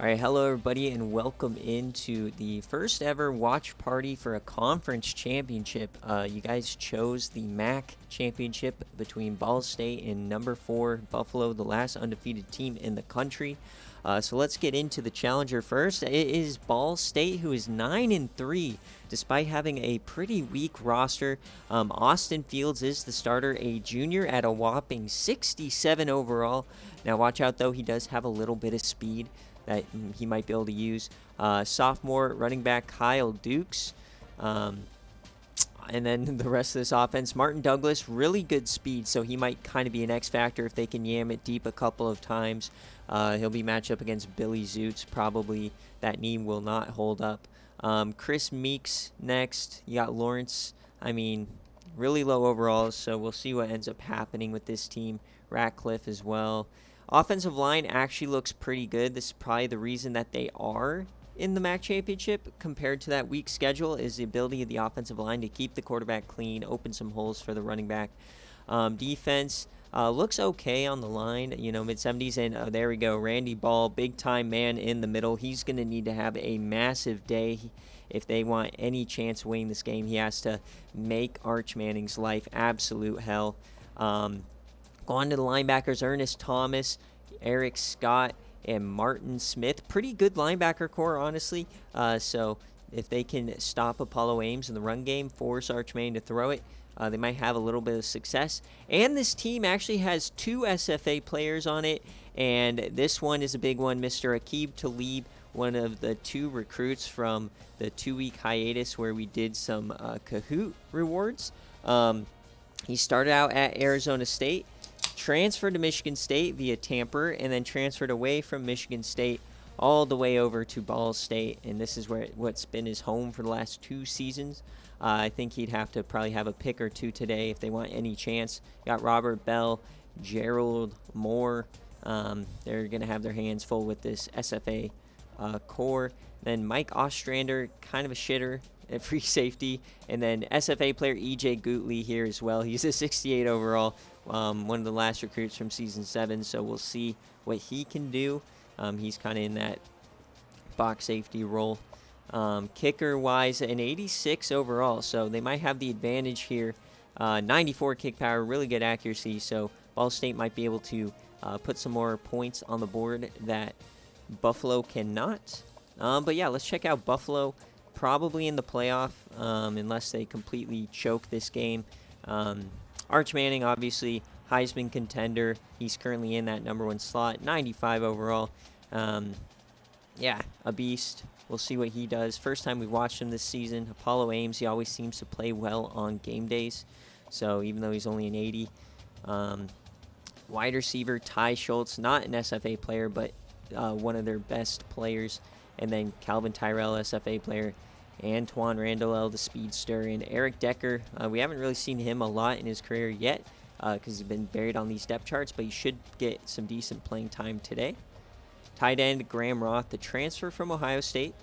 All right, hello everybody, and welcome into the first ever watch party for a conference championship. You guys chose the MAC championship between Ball State and number 4 Buffalo, the last undefeated team in the country. So let's get into the challenger first. It is Ball State, who is 9-3, despite having a pretty weak roster. Austin Fields is the starter, a junior at a whopping 67 overall. Now watch out though, he does have a little bit of speed that he might be able to use. Sophomore running back Kyle Dukes. And then the rest of this offense, Martin Douglas, really good speed, so he might kind of be an X factor if they can yam it deep a couple of times. He'll be matched up against Billy Zoots. Probably that knee will not hold up. Chris Meeks next. You got Lawrence. Really low overalls, so we'll see what ends up happening with this team. Ratcliffe as well. Offensive line actually looks pretty good. This is probably the reason that they are in the MAC championship compared to that weak schedule, is the ability of the offensive line to keep the quarterback clean, open some holes for the running back. Defense looks okay on the line, mid-70s, and there we go. Randy Ball, big-time man in the middle. He's going to need to have a massive day. If they want any chance of winning this game, he has to make Arch Manning's life absolute hell. Go on to the linebackers, Ernest Thomas, Eric Scott, and Martin Smith. Pretty good linebacker core, honestly. So if they can stop Apollo Ames in the run game, force Arch Manning to throw it, they might have a little bit of success. And this team actually has 2 SFA players on it, and this one is a big one. Mr. Aqib Talib, one of the 2 recruits from the 2-week hiatus where we did some Kahoot rewards. He started out at Arizona State, transferred to Michigan State via Tamper, and then transferred away from Michigan State all the way over to Ball State, and this is what's been his home for the last 2 seasons. I think he'd have to probably have a pick or 2 today if they want any chance. Got Robert Bell, Gerald Moore. They're going to have their hands full with this SFA core. Then Mike Ostrander, kind of a shitter at free safety, and then SFA player EJ Gootley here as well. He's a 68 overall, one of the last recruits from season 7, so we'll see what he can do. He's kind of in that box safety role. Kicker wise, an 86 overall, so they might have the advantage here. 94 kick power, really good accuracy, so Ball State might be able to put some more points on the board that Buffalo cannot. But yeah, let's check out Buffalo. Probably in the playoff, unless they completely choke this game. Arch Manning, obviously, Heisman contender. He's currently in that number 1 slot, 95 overall. Yeah, a beast. We'll see what he does. First time we watched him this season. Apollo Ames, he always seems to play well on game days. So even though he's only an 80. Wide receiver, Ty Schultz, not an SFA player, but one of their best players. And then Calvin Tyrell, SFA player. Antoine Randall, the speedster, and Eric Decker. We haven't really seen him a lot in his career yet because he's been buried on these depth charts, but he should get some decent playing time today. Tight end, Graham Roth, the transfer from Ohio State,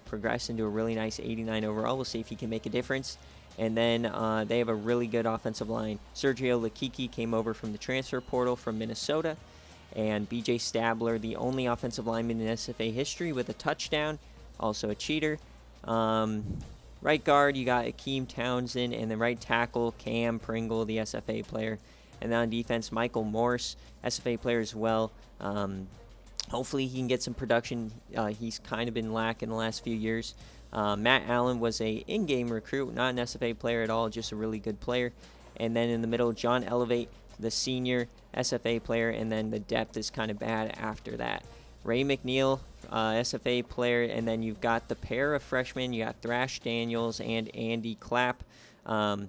progressed into a really nice 89 overall. We'll see if he can make a difference. And then they have a really good offensive line. Sergio Lakiki came over from the transfer portal from Minnesota. And BJ Stabler, the only offensive lineman in SFA history with a touchdown, also a cheater. Right guard, you got Akeem Townsend, and then right tackle, Cam Pringle, the SFA player. And then on defense, Michael Morse, SFA player as well. Hopefully he can get some production. He's kind of been lacking the last few years. Matt Allen was a in-game recruit, not an SFA player at all, just a really good player. And then in the middle, John Elevate, the senior SFA player, and then the depth is kind of bad after that. Ray McNeil, SFA player, and then you've got the pair of freshmen. You got Thrash Daniels and Andy Clapp. And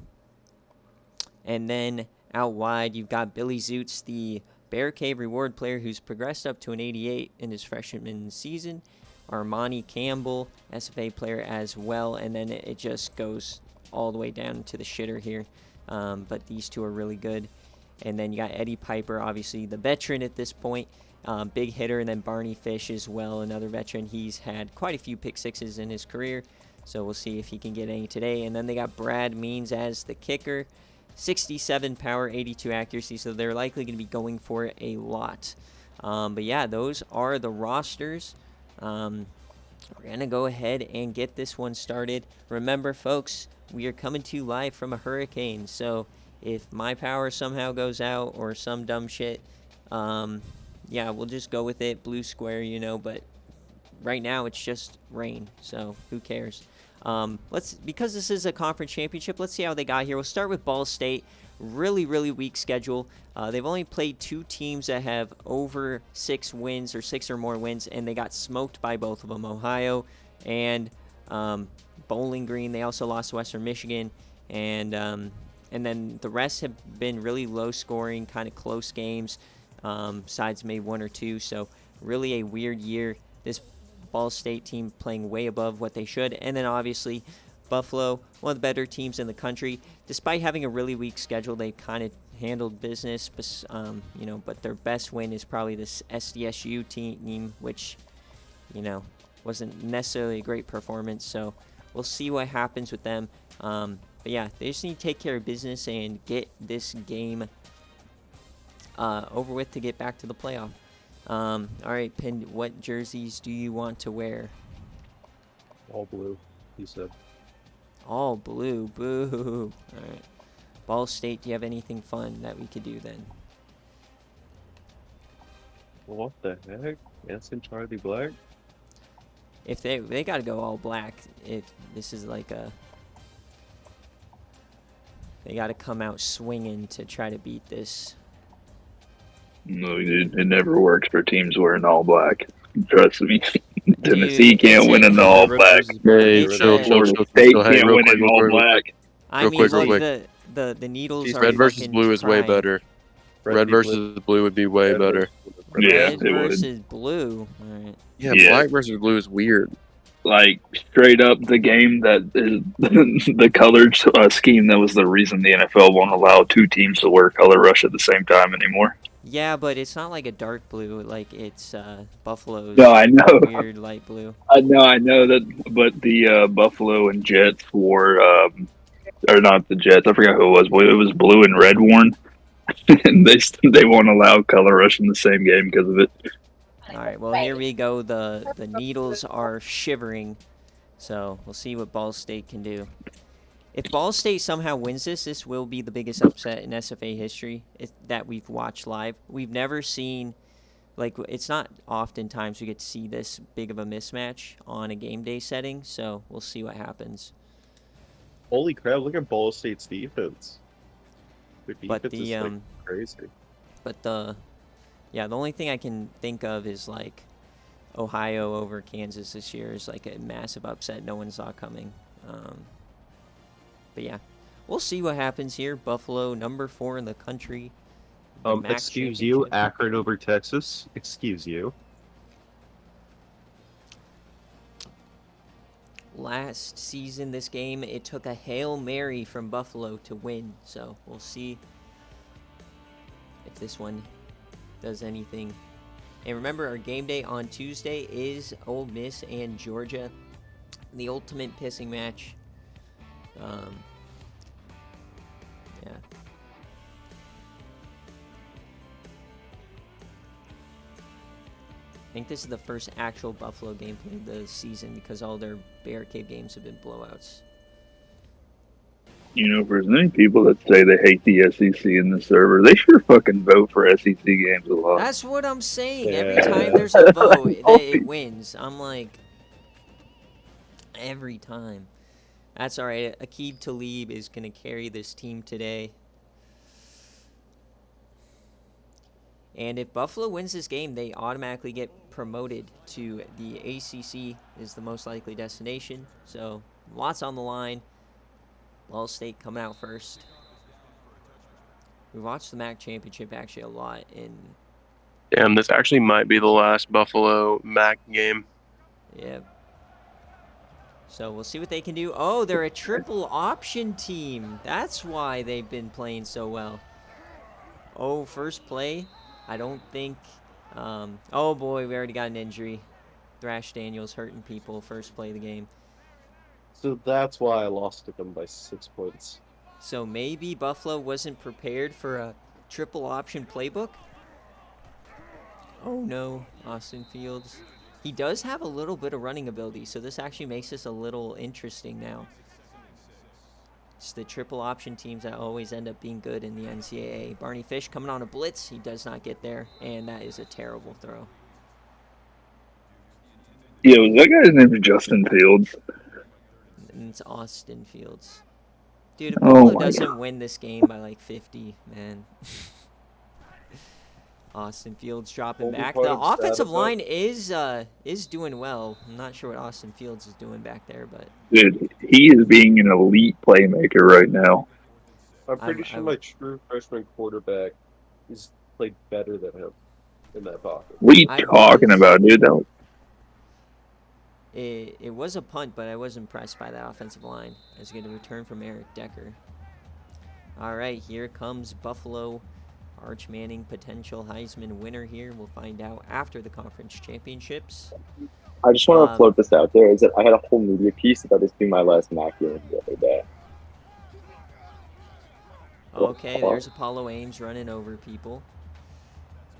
then out wide, you've got Billy Zoots, the BearCave reward player who's progressed up to an 88 in his freshman season. Armani Campbell, SFA player as well, and then it just goes all the way down to the shitter here. But these 2 are really good. And then you got Eddie Piper, obviously the veteran at this point, big hitter, and then Barney Fish as well, another veteran. He's had quite a few pick sixes in his career, so we'll see if he can get any today. And then they got Brad Means as the kicker, 67 power, 82 accuracy, so they're likely going to be going for it a lot. But yeah, those are the rosters. We're going to go ahead and get this one started. Remember, folks, we are coming to you live from a hurricane. So if my power somehow goes out or some dumb shit, yeah, we'll just go with it. Blue square, but right now it's just rain. So who cares? Because this is a conference championship, let's see how they got here. We'll start with Ball State. Really, really weak schedule. They've only played 2 teams that have over 6 wins or 6 or more wins, and they got smoked by both of them, Ohio and Bowling Green. They also lost to Western Michigan, and then the rest have been really low scoring, kind of close games, besides maybe 1 or 2. So really a weird year. This Ball State team playing way above what they should, and then obviously Buffalo, one of the better teams in the country. Despite having a really weak schedule, they kind of handled business, but their best win is probably this SDSU team, which, wasn't necessarily a great performance. So we'll see what happens with them. But yeah, they just need to take care of business and get this game over with to get back to the playoff. All right, Pin, what jerseys do you want to wear? All blue, he said. All blue, boo. All right. Ball State, do you have anything fun that we could do then? What the heck? Anson Charlie Black? If they got to go all black. If this is like they got to come out swinging to try to beat this. No, it never works for teams wearing all black. Trust me. Tennessee can't win in all black. Hey, Florida State can't win in all black. I mean, the Needles are red versus blue is way better. Red versus blue would be way better. Yeah, red versus blue. All right. Yeah, black versus blue is weird. Like, straight up, the game that is the colored scheme that was the reason the NFL won't allow 2 teams to wear color rush at the same time anymore. Yeah, but it's not like a dark blue, like it's Buffalo's. No, I know. Weird light blue. I know that, but the Buffalo and Jets wore, or not the Jets, I forgot who it was, but it was blue and red worn, and they won't allow color rush in the same game because of it. All right, well, here we go. The Needles are shivering, so we'll see what Ball State can do. If Ball State somehow wins this will be the biggest upset in SFA history that we've watched live. We've never seen, it's not oftentimes we get to see this big of a mismatch on a game day setting, so we'll see what happens. Holy crap, look at Ball State's defense. Their defense is crazy. But the only thing I can think of is Ohio over Kansas this year is a massive upset no one saw coming. But yeah, we'll see what happens here. Buffalo, number 4 in the country. Excuse you, Akron over Texas. Excuse you. Last season, this game, it took a Hail Mary from Buffalo to win. So we'll see if this one does anything. And remember, our game day on Tuesday is Ole Miss and Georgia. The ultimate pissing match. Yeah. I think this is the first actual Buffalo game played this season because all their BearCave games have been blowouts. For as many people that say they hate the SEC in the server, they sure fucking vote for SEC games a lot. That's what I'm saying. Yeah. Every time there's a vote, it wins. I'm like, every time. That's all right. Aqib Talib is going to carry this team today. And if Buffalo wins this game, they automatically get promoted to the ACC is the most likely destination. So lots on the line. Ball State coming out first. We watched the MAC championship actually a lot. Damn, this actually might be the last Buffalo MAC game. Yeah. So we'll see what they can do. Oh, they're a triple option team. That's why they've been playing so well. Oh, first play. I don't think... oh, boy, we already got an injury. Thrash Daniels hurting people first play of the game. So that's why I lost to them by 6 points. So maybe Buffalo wasn't prepared for a triple option playbook? Oh no, Austin Fields. He does have a little bit of running ability, so this actually makes this a little interesting now. It's the triple option teams that always end up being good in the NCAA. Barney Fish coming on a blitz. He does not get there, and that is a terrible throw. Yeah, was that guy's name Justin Fields? And it's Austin Fields. Dude, if Oh Buffalo my doesn't God. win this game by like 50, man. Austin Fields dropping Only back. part The I'm sad offensive about- line is doing well. I'm not sure what Austin Fields is doing back there, but Dude, he is being an elite playmaker right now. I'm pretty sure my true freshman quarterback is played better than him in that pocket. What are you talking about, dude? That was, it was a punt, but I was impressed by that offensive line. As good a return from Eric Decker. All right, here comes Buffalo. Arch Manning, potential Heisman winner here. We'll find out after the conference championships. I just want to float this out there. Is that I had a whole media piece about this being my last MAC game the other day. Okay, there's Apollo Ames running over people.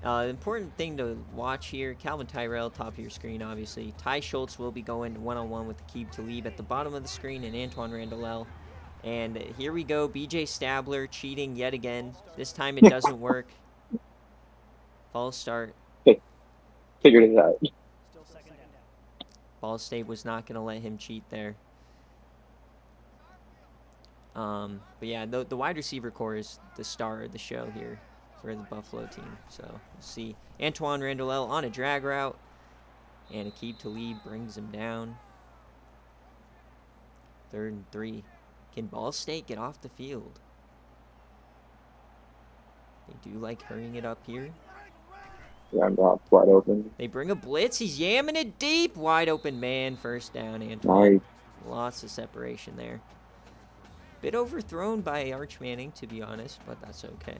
The important thing to watch here, Calvin Tyrell, top of your screen, obviously. Ty Schultz will be going one-on-one with Aqib Talib at the bottom of the screen, and Antoine Randall. And here we go, BJ Stabler cheating yet again. This time it doesn't work. False start. Figured it out. Ball State was not going to let him cheat there. But yeah, the wide receiver core is the star of the show here for the Buffalo team. So we'll see. Antoine Randall on a drag route. And Aqib Talib brings him down. 3rd and 3. Can Ball State get off the field? They do like hurrying it up here. Yeah, I'm not wide open. They bring a blitz. He's yamming it deep. Wide open man. First down, Antoine. Nice. Lots of separation there. Bit overthrown by Arch Manning, to be honest, but that's okay.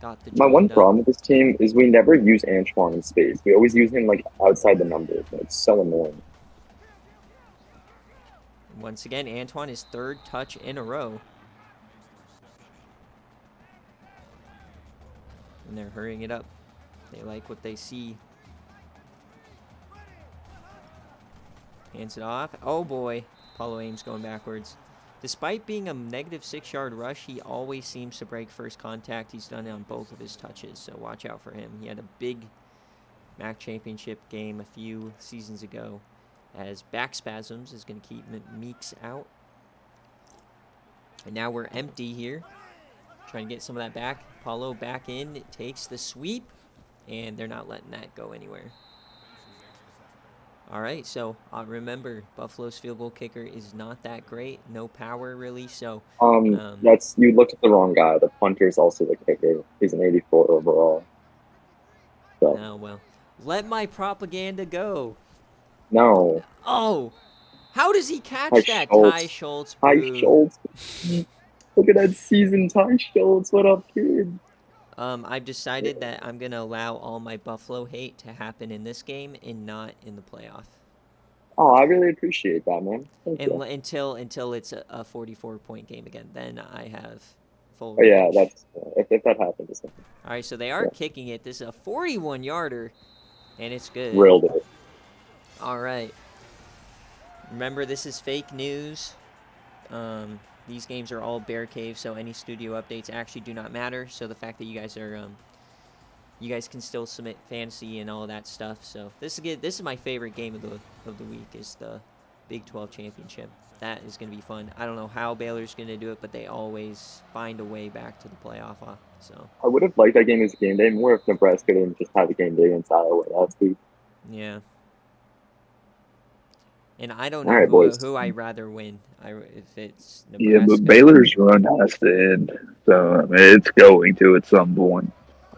Got the My one job problem with this team is we never use Antoine in space. We always use him like outside the numbers. And it's so annoying. Once again, Antoine is 3rd touch in a row. And they're hurrying it up. They like what they see. Hands it off. Oh boy. Apollo Ames going backwards. Despite being a negative 6-yard rush, he always seems to break first contact. He's done it on both of his touches, so watch out for him. He had a big MAC championship game a few seasons ago, as back spasms is going to keep Meeks out. And now we're empty here. Trying to get some of that back. Apollo back in. It takes the sweep, and they're not letting that go anywhere. All right, so remember, Buffalo's field goal kicker is not that great. No power, really, so... That's you looked at the wrong guy. The punter's also the kicker. He's an 84 overall. So. Oh, well. Let my propaganda go. No. Oh! How does he catch that? Schultz. Ty Schultz. Ty Schultz. Look at that season, Ty Schultz. What up, kid? I've decided that I'm going to allow all my Buffalo hate to happen in this game and not in the playoff. Oh, I really appreciate that, man. Thank you. Until it's a 44-point game again. Then I have full Oh, yeah, range. that's if that happens. All right, so they are kicking it. This is a 41-yarder, and it's good. Drilled it. All right. Remember, this is fake news. These games are all BearCave, so any studio updates actually do not matter. So the fact that you guys are, you guys can still submit fantasy and all that stuff. So this is my favorite game of the week is the Big 12 championship. That is going to be fun. I don't know how Baylor's going to do it, but they always find a way back to the playoff. So I would have liked that game as a game day more if Nebraska didn't just have a game day against Iowa last week. yeah. And I don't know who I'd rather win. If it's Nebraska. yeah, but Baylor's run has to end. So, I mean, it's going to at some point.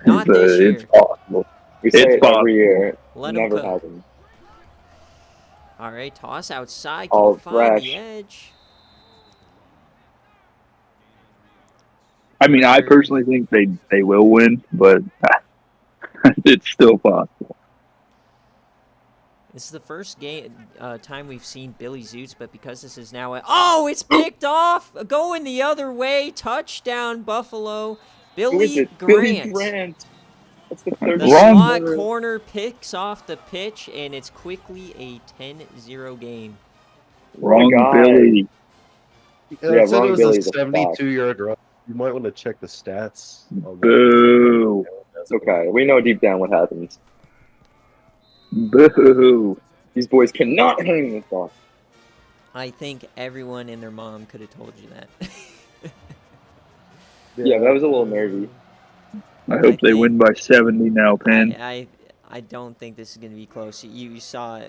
Not this year. It's possible. We say It's it possible. every year. Let 'em Never cook. happens. All right, toss outside. Oh, Can find fresh. the edge. I mean, I personally think they will win, but it's still possible. This is the first time we've seen Billy Zoots, but because this is now oh, it's picked off, going the other way, touchdown Buffalo. Who is Billy it? Grant. Billy Grant. That's the third. The Wrong. slot corner picks off the pitch, and it's quickly a 10-0 game. Wrong Billy. Yeah, it said it wrong was Billy. a 72-yard run. You might want to check the stats. Boo. Okay, we know deep down what happens. Boo. These boys cannot hang this off. I think everyone and their mom could have told you that. Yeah, that was a little nervy. I hope they win by 70 now, Penn. I don't think this is going to be close. You saw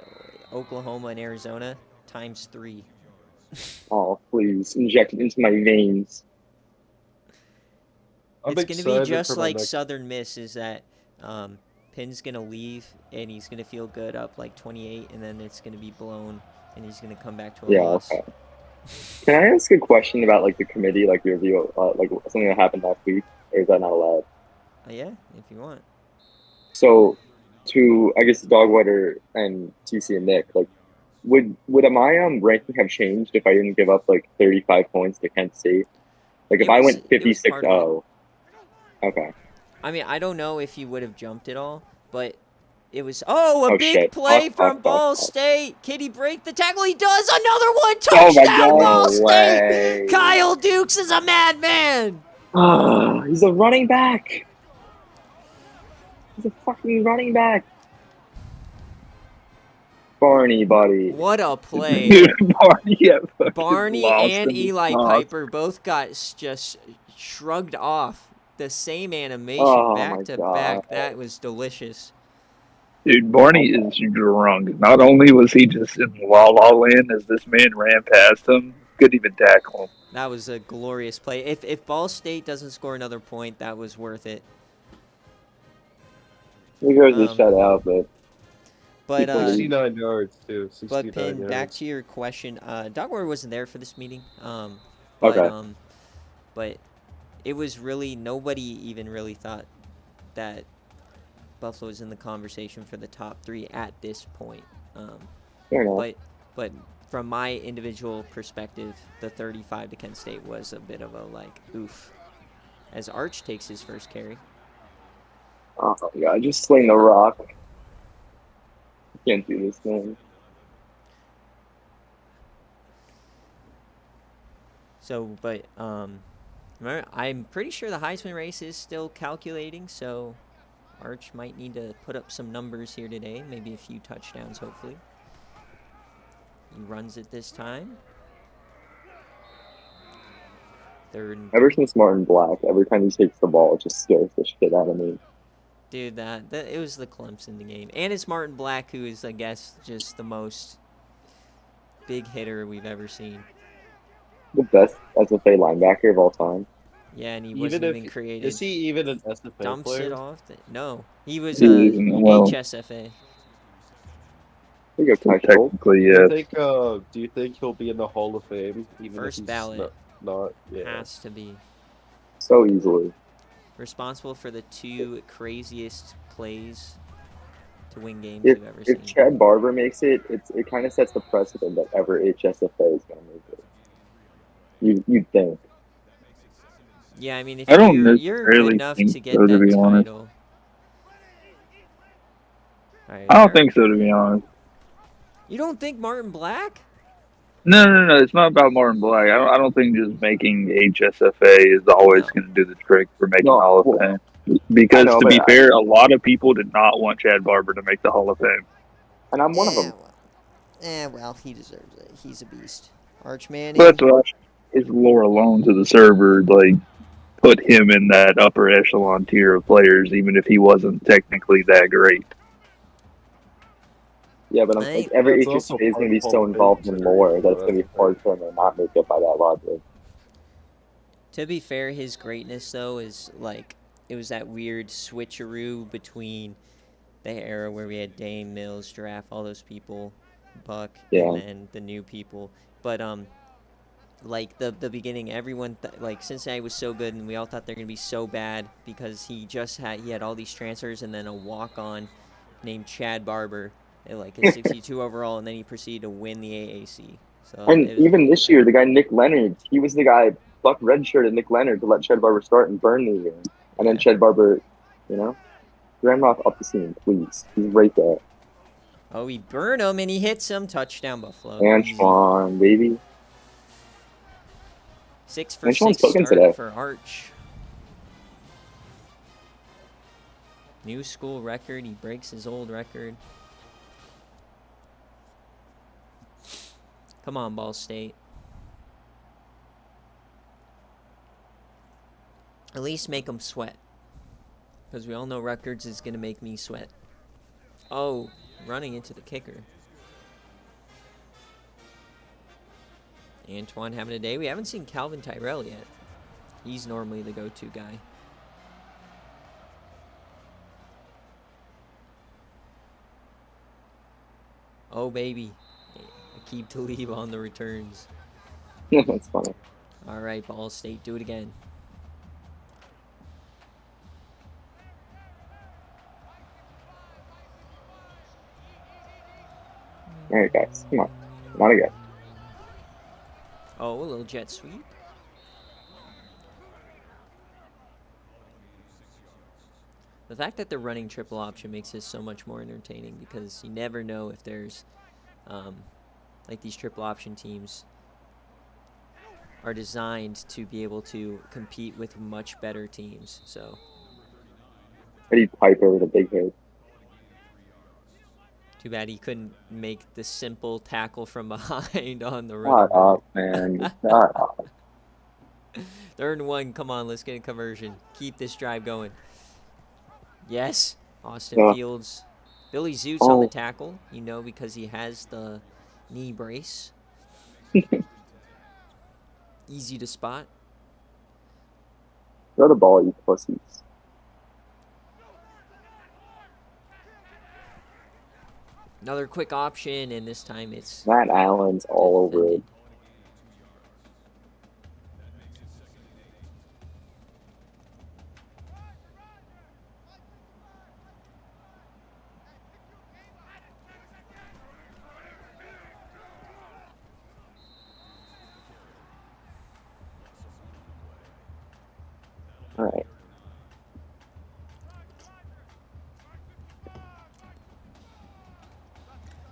Oklahoma and Arizona ×3. Oh, please inject it into my veins. It's going to be just like Southern Miss. Is that Pinn's going to leave and he's going to feel good up like 28, and then it's going to be blown, and he's going to come back to a loss. Okay. Can I ask a question about like the committee, like your view, like something that happened last week, or is that not allowed? Yeah, if you want. So, to I guess Dogwater and TC and Nick, like, would my ranking have changed if I didn't give up like 35 points to Kent State? Like, if I went 56-0. Okay. I mean, I don't know if you would have jumped it all, but it was a big play from Ball State. Can he break the tackle? He does. Another one. Touchdown, Ball State. Kyle Dukes is a madman. Oh, he's a running back. He's a fucking running back. Barney, buddy. What a play. Barney lost and in the Eli sauce. Piper both got just shrugged off. The same animation back to back. That was delicious. Dude, Barney is drunk. Not only was he just in la la land as this man ran past him, couldn't even tackle him. That was a glorious play. If Ball State doesn't score another point, that was worth it. We heard this shutout, but 69 yards too. But Pin, yards. back to your question. Dogwater wasn't there for this meeting. But it was really nobody even really thought that Buffalo was in the conversation for the top 3 at this point. Fair enough. But from my individual perspective, the 35 to Kent State was a bit of a oof. As Arch takes his first carry. Oh yeah, just sling the rock. Can't do this thing. So, but I'm pretty sure the Heisman race is still calculating, so Arch might need to put up some numbers here today, maybe a few touchdowns, hopefully. He runs it this time. Ever since Martin Black, every time he takes the ball, it just scares the shit out of me. Dude, that it was the Clemson game. And it's Martin Black, who is, I guess, just the most big hitter we've ever seen. The best SFA linebacker of all time. Yeah, and he wasn't even created. Is he even an SFA Dumps player? it off. No, he was I HSFA. think technically, yeah. Do you think he'll be in the Hall of Fame? Even First if he's ballot. Not Has to be. So easily. Responsible for the 2 craziest plays to win games we've ever seen. If Chad Barber makes it, it kind of sets the precedent that ever HSFA is going to make it. You'd think. Yeah, I mean, if you're really good enough to get so, to that be honest. title. Right, I don't think so, to be honest. You don't think Martin Black? No. It's not about Martin Black. I don't think just making HSFA is always going to do the trick for making Hall of Fame. Because, to be fair, a lot of people did not want Chad Barber to make the Hall of Fame. And I'm one of them. Well, he deserves it. He's a beast. Archman. But his lore alone to the server, put him in that upper echelon tier of players, even if he wasn't technically that great. Yeah, but every HSFA is going to be so involved in lore that it's going to be hard for him to not make it by that logic. To be fair, his greatness, though, is it was that weird switcheroo between the era where we had Dame, Mills, Giraffe, all those people, Buck, and then the new people. But, the beginning, everyone, Cincinnati was so good, and we all thought they're going to be so bad because he had all these transfers and then a walk-on named Chad Barber at his 62 overall, and then he proceeded to win the AAC. So even this year, the guy Nick Leonard, he was the guy Buck redshirted Nick Leonard to let Chad Barber start and burn the year, and then Chad Barber, Grandma up the seam, please. He's right there. Oh, he burned him and he hits him. Touchdown, Buffalo. Easy. Antoine, baby. 6 for Antoine's 6 cooking start today. for Arch. New school record. He breaks his old record. Come on, Ball State. At least make them sweat. Because we all know records is going to make me sweat. Oh, running into the kicker. Antoine having a day. We haven't seen Calvin Tyrell yet. He's normally the go-to guy. Oh, baby. Keep to leave on the returns. That's funny. All right, Ball State, do it again. All right, guys, come on. Not again. Oh, a little jet sweep. The fact that they're running triple option makes this so much more entertaining because you never know if there's, like these triple option teams are designed to be able to compete with much better teams. So Eddie Piper with a big hit. too bad he couldn't make the simple tackle from behind on the Shut running up, man. Shut up. 3rd and 1. Come on, let's get a conversion. Keep this drive going. Yes, Austin Yeah. Fields. Billy Zoots on the tackle, you know, because he has the knee brace. Easy to spot. Throw the ball, you pussies. Another quick option, and this time it's Matt Allen's all over it. defended. All right.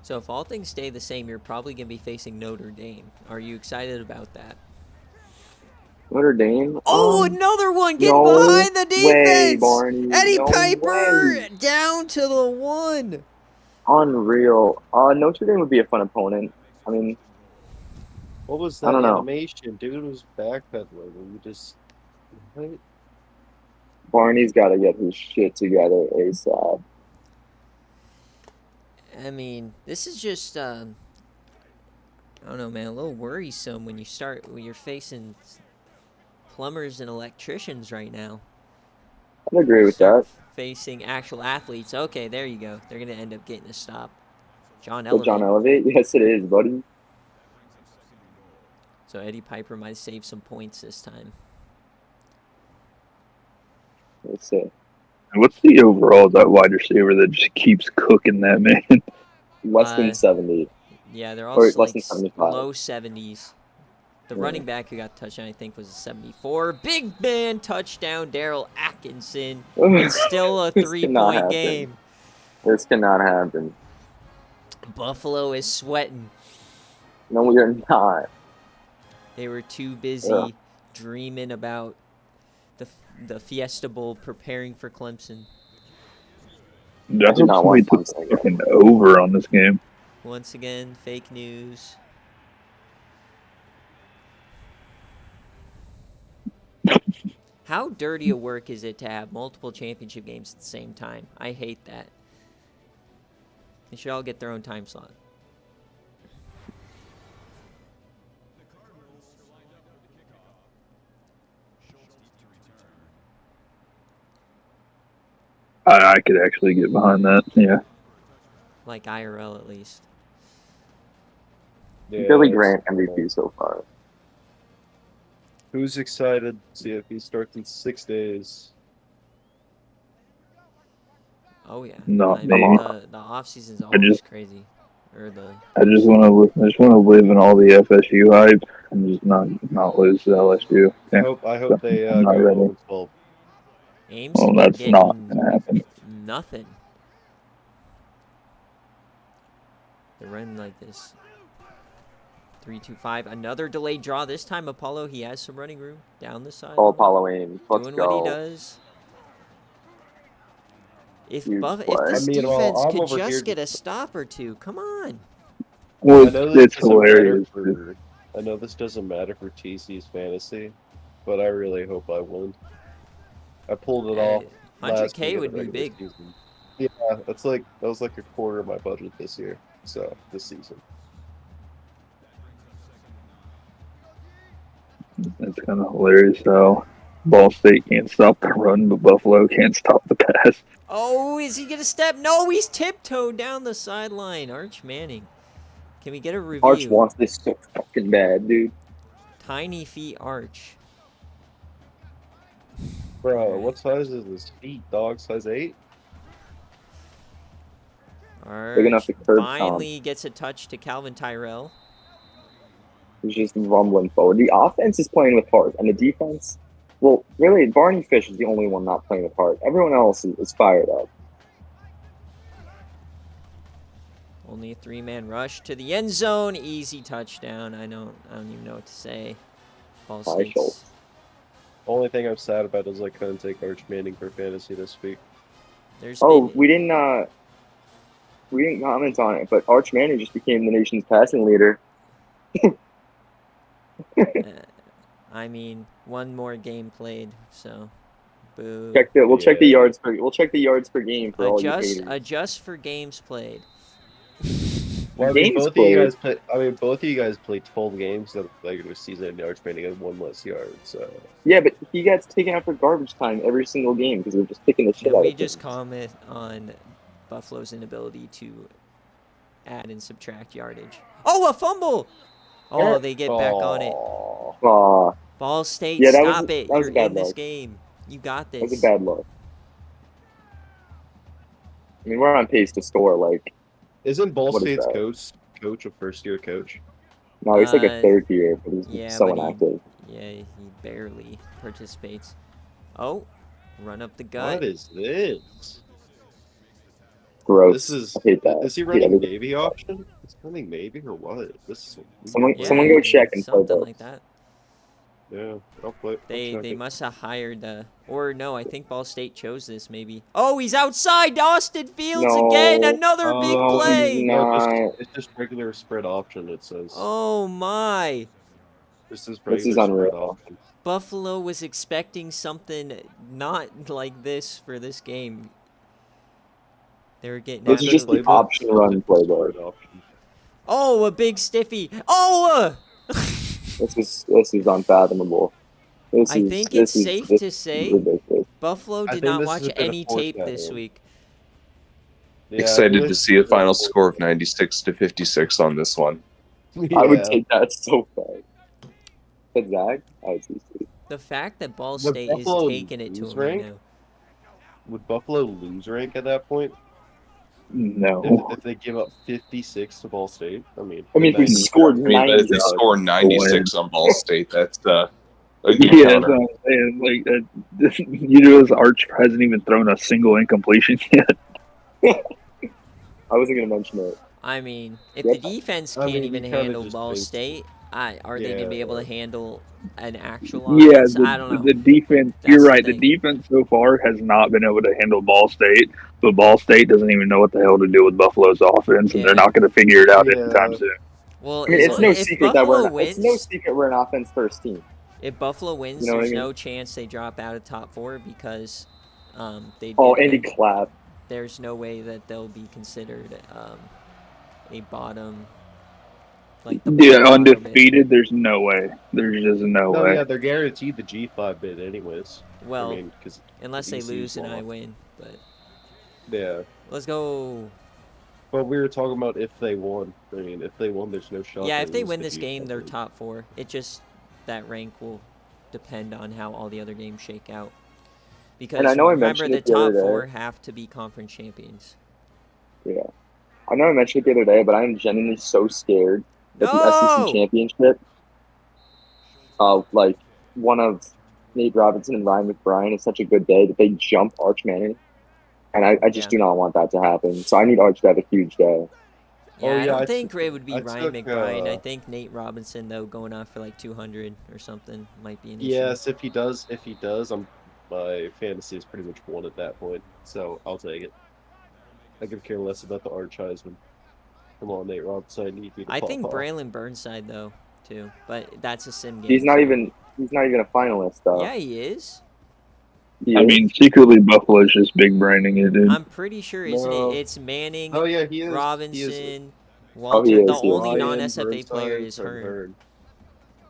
So if all things stay the same, you're probably going to be facing Notre Dame. Are you excited about that? Notre Dame. Oh, another one getting no behind the defense. way, Barney. Eddie No Piper way. down to the 1. Unreal. Notre Dame would be a fun opponent. I mean, What was I that don't know. animation? Dude was backpedaling. You just. What? Barney's got to get his shit together ASAP. I mean, this is just, I don't know, man, a little worrisome when you're facing plumbers and electricians right now. I agree with that. Facing actual athletes. Okay, there you go. They're going to end up getting a stop. John But John Elevate. Elevate? Yes, it is, buddy. So Eddie Piper might save some points this time. Let's see. What's the overall that wide receiver that just keeps cooking that man? Less than 70. Yeah, they're Or all less like than 75. low 70s. The Yeah. running back who got touchdown, I think, was a 74. Big man touchdown, Daryl Atkinson. It's still a This cannot 3-point happen. game. This cannot happen. Buffalo is sweating. No, we are not. They were too busy dreaming about the Fiesta Bowl, preparing for Clemson. I do not want Clemson. fucking over on this game. Once again, fake news. How dirty a work is it to have multiple championship games at the same time? I hate that. They should all get their own time slot. I could actually get behind that. Yeah. Like IRL at least. Yeah, Billy that's Grant cool. MVP so far. Who's excited? CFP starts in 6 days. Oh yeah. Not I me. mean, the off season's always crazy. Or the I just want to live in all the FSU hype and just not lose to LSU. I Yeah. hope they I'm not go ready. 0-12. Ames Well, have been that's not getting gonna happen. nothing. They're running like this. 3-2-5. Another delayed draw. This time Apollo, he has some running room down the side. Oh, Apollo aim. Let's doing go. what he does. If Huge if this play. defense I'm could over here just get a stop or two, come on. Well, I know this it's doesn't matter hilarious. for. I know this doesn't matter for TC's fantasy, but I really hope I win. I pulled it off. last 100K week of would the be regular big. season. Yeah, that was like a quarter of my budget this year. So this season. It's kind of hilarious how Ball State can't stop the run, but Buffalo can't stop the pass. Oh, is he going to step? No, he's tiptoed down the sideline. Arch Manning. Can we get a review? Arch wants this so fucking bad, dude. Tiny feet Arch. Bro, Right. what size is this feet, dog? Size 8? Big enough Arch to curb finally gets a touch to Calvin Tyrell. He's just rumbling forward. The offense is playing with heart, and the defense, well, really, Barney Fish is the only one not playing with heart. Everyone else is fired up. Only a 3-man rush to the end zone. Easy touchdown. I don't even know what to say. Ball Schultz. State's. Only thing I'm sad about is I couldn't take Arch Manning for fantasy this week. Oh, we didn't comment on it, but Arch Manning just became the nation's passing leader. I mean, one more game played, so boo. We'll check the yards per game for all you haters. Adjust for games played. Well, both of you guys played 12 games of the regular season, and Arch Manning had 1 less yard. So yeah, but he gets taken out for garbage time every single game because we're just picking the shit out of him. We just comment on Buffalo's inability to add and subtract yardage. Oh, a fumble! Oh, they get back on it. Ball State, stop it. You're in this game. You got this. That was a bad look. I mean, we're on pace to score, like... Isn't Ball State's coach a first-year coach? No, he's like a third year, but he's so inactive. He barely participates. Oh, run up the gut. What is this? Gross. I hate that. Is he running Navy option? Is he running Navy or what? Someone go check and play something like that. Yeah, I'll play. They must have hired or no, I think Ball State chose this maybe. Oh, he's outside Austin Fields again. Another big play. No, it's just regular spread option, it says. Oh my. This is regular spread option. Buffalo was expecting something not like this for this game. They were getting this is just the option run playbook. Oh, a big stiffy. Oh! This is unfathomable. I think it's safe to say Buffalo did not watch any tape this week. Yeah, excited to see a final score of 96-56 on this one. I would take that so fast. But Zach, I would see. The fact that Ball State is taking it to him right now. Would Buffalo lose rank at that point? No. If they give up 56 to Ball State, I mean, if we scored 90, if they score 96 on Ball State, that's a good counter. That's what I'm saying. Like, Arch hasn't even thrown a single incompletion yet. I wasn't gonna mention it. I mean, if the defense can't even handle Ball State, are they gonna be able to handle an actual offense? I don't know. The defense. You're right. The defense so far has not been able to handle Ball State, but Ball State doesn't even know what the hell to do with Buffalo's offense, and they're not going to figure it out anytime soon. Well, I mean, it's no secret that we're an offense first team. If Buffalo wins, there's no chance they drop out of top 4 because Andy Clapp. There's no way that they'll be considered a bottom. Undefeated. There's no way. There's just no way. Yeah, they're guaranteed the G5 bid anyways. Well, I mean, unless they lose and I win, but yeah. Let's go. But we were talking about if they won. I mean, if they won, there's no shot. Yeah, if they win this game, they're top 4. It just that rank will depend on how all the other games shake out. Because remember, the top 4 have to be conference champions. Yeah, I know I mentioned it the other day, but I'm genuinely so scared. The SEC championship, like one of Nate Robinson and Ryan McBride is such a good day that they jump Arch Manning. And I just do not want that to happen. So I need Arch to have a huge day. Yeah, Oh, I yeah, don't I think took- it would be I Ryan took, McBride. I think Nate Robinson, though, going off for like 200 or something might be an issue. Yes, if he does, my fantasy is pretty much won at that point. So I'll take it. I could care less about the Arch Heisman. Come on, Nate Robinson, I need you to I pop think off. Braylon Burnside, though, too. But that's a sim game. He's not so- even a finalist though. Yeah, he is. He I is? mean, secretly Buffalo's just big braining it, dude. I'm pretty sure, isn't No. it? It's Manning, Oh yeah, he is. Robinson, Oh, Walter. he The is, he is. only Ryan, non-SFA player Burnside, is and Hearn.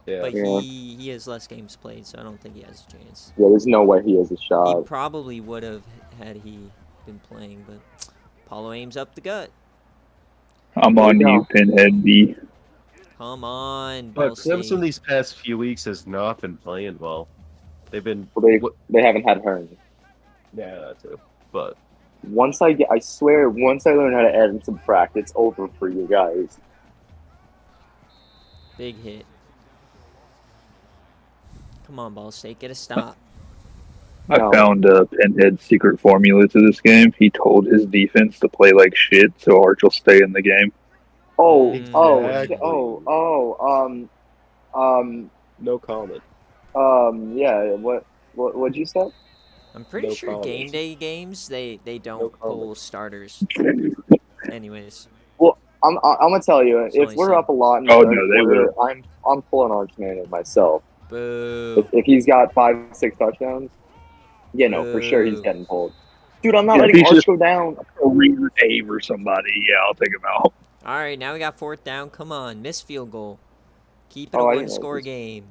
Yeah. But Yeah. he has less games played, so I don't think he has a chance. Yeah, there's no way he has a He shot. probably would have had he been playing, but Paulo aims up the gut. I'm There on you you, go. Pinhead B. Come on, Ball But Clemson State. these past few weeks has not been playing well. They've been Well, they haven't had Hearn. yeah, that too. But I swear, once I learn how to add and subtract, it's over for you guys. Big hit. Come on, Ball State, get a stop. I No. found Pinhead's secret formula to this game. He told his defense to play like shit, so Arch will stay in the game. Exactly. No comment. Yeah. What'd you say? I'm pretty No sure comment. game day games they don't No pull comment. starters. Anyways, I'm gonna tell you, That's all if I we're said. up a lot in the Oh, third no, they quarter, I'm pulling Archman in myself. boo. If he's got 5-6 touchdowns, yeah, no, for sure he's Boo. getting pulled. Dude, I'm not Yeah, if letting he's Arch just- go down. Reed Dave or somebody, yeah, I'll take him out. All right, now we got fourth down. Come on, miss field goal. Keep it Oh, a I didn't know one-score this. game.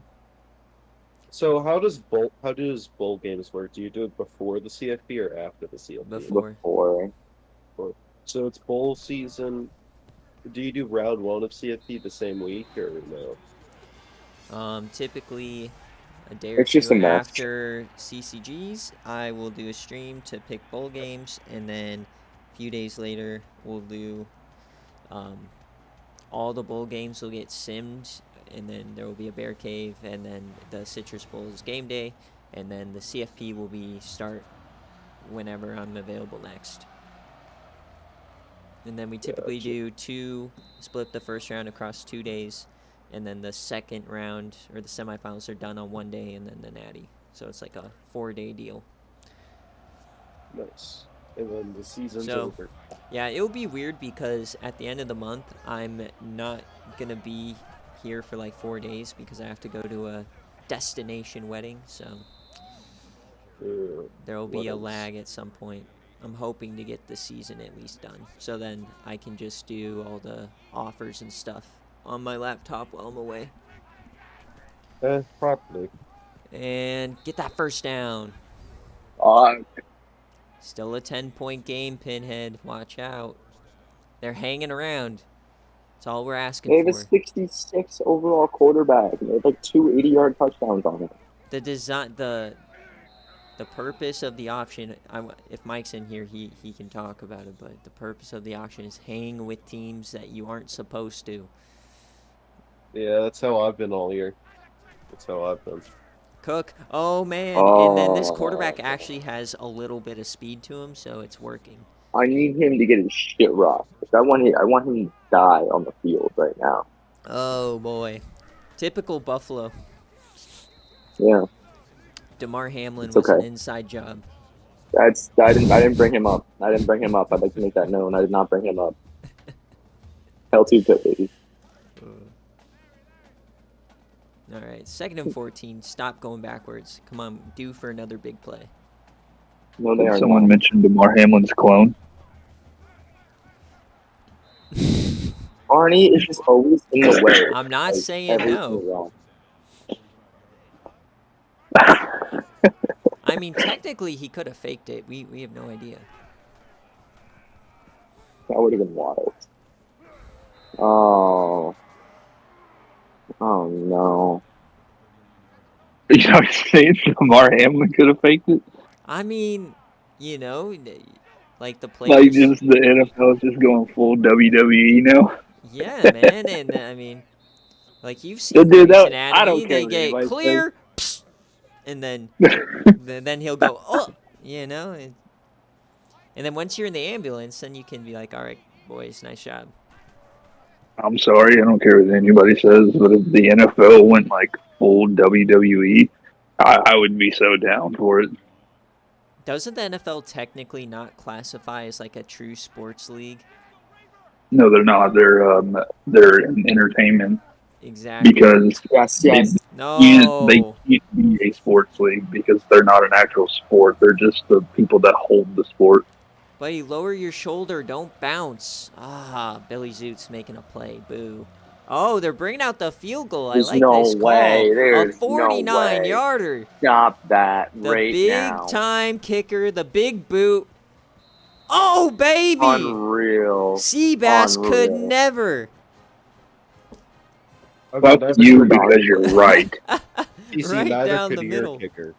So how does bowl games work? Do you do it before the CFP or after the CFP? Before. So it's bowl season. Do you do round one of CFP the same week or no? Typically a day or It's just two a mess. after CCGs, I will do a stream to pick bowl games, and then a few days later we'll do all the bowl games will get simmed, and then there will be a BearCave, and then the Citrus Bowl is game day, and then the CFP will be start whenever I'm available next. And then we typically split the first round across 2 days, and then the second round or the semifinals are done on 1 day, and then the natty. So it's like a 4-day deal. Nice. And then the season's So- over. Yeah, it will be weird because at the end of the month, I'm not going to be here for like 4 days because I have to go to a destination wedding. So there will be a weddings. lag at some point. I'm hoping to get the season at least done. So then I can just do all the offers and stuff on my laptop while I'm away. Probably. And get that first down. Still a 10-point game, Pinhead. Watch out. They're hanging around. That's all we're They asking have a for. 66 overall quarterback, and they have like 2 80-yard touchdowns on it. The design, the purpose of the option. If Mike's in here, he can talk about it. But the purpose of the option is hang with teams that you aren't supposed to. Yeah, that's how I've been all year. That's how I've been. Cook. Oh man! And then this Oh. quarterback actually has a little bit of speed to him, so it's working. I need him to get his shit rocked. I want him to die on the field right now. Oh boy, typical Buffalo. Yeah, DeMar Hamlin It's was an okay. inside job. I didn't bring him up. I'd like to make that known. I did not bring him up. L2 pit, baby. All right, 2nd and 14. Stop going backwards. Come on, due for another big play. No, they are Someone not. mentioned DeMar Hamlin's clone. Arnie is just always in the way. I'm not Like, saying every no. single I mean, technically, he could have faked it. We have no idea. That would have been wild. Oh no. You know what I'm saying? DeMar Hamlin could have faked it. I mean, you know, like the Like, players. just the NFL is just going full WWE now. Yeah, man, and I mean, like you've seen Dude, Grey's I Anatomy. don't care They what get anybody clear, and then then he'll go, oh, you know. And then once you're in the ambulance, then you can be like, all right, boys, nice job. I'm sorry, I don't care what anybody says, but if the NFL went like full WWE, I would be so down for it. Doesn't the NFL technically not classify as like a true sports league? No, they're not. They're in entertainment Exactly. because Yes, they yes. they No. can't be a sports league because they're not an actual sport. They're just the people that hold the sport. Buddy, lower your shoulder. Don't bounce. Ah, Billy Zoot's making a play. Boo. Oh, they're bringing out the field goal. I There's like no this way. call. There's A no 49-yarder. Stop that The right now. big-time kicker, the big boot. Oh, baby! Unreal. Seabass could Unreal. never. Fuck you because you're right. TC, Right neither down could the your middle. kicker.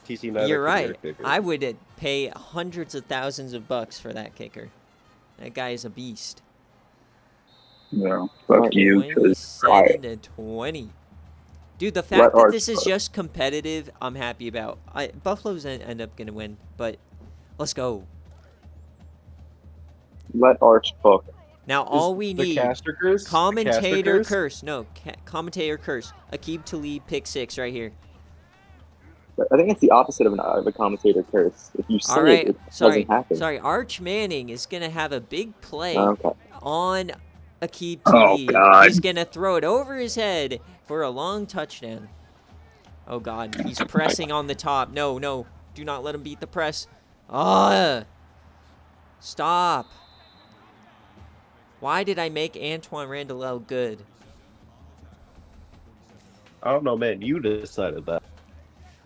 TC, neither You're could right. your kicker. I would pay hundreds of thousands of bucks for that kicker. That guy is a beast. No, fuck you. 27 to 20. Dude, the fact that this is just competitive, I'm happy about. Buffalo's end up going to win, but let's go. Let Arch cook. Now, all we The need, caster curse? commentator The caster curse. No, commentator curse. Aqib Talib, pick 6 right here. I think it's the opposite of a commentator curse. If you All say right, it sorry, doesn't happen. sorry. Arch Manning is going to have a big play Okay. on Aqib Oh, Talib. God. He's going to throw it over his head for a long touchdown. Oh, God. He's pressing on the top. No, no. Do not let him beat the press. Stop. Why did I make Antoine Randall good? I don't know, man. You decided that.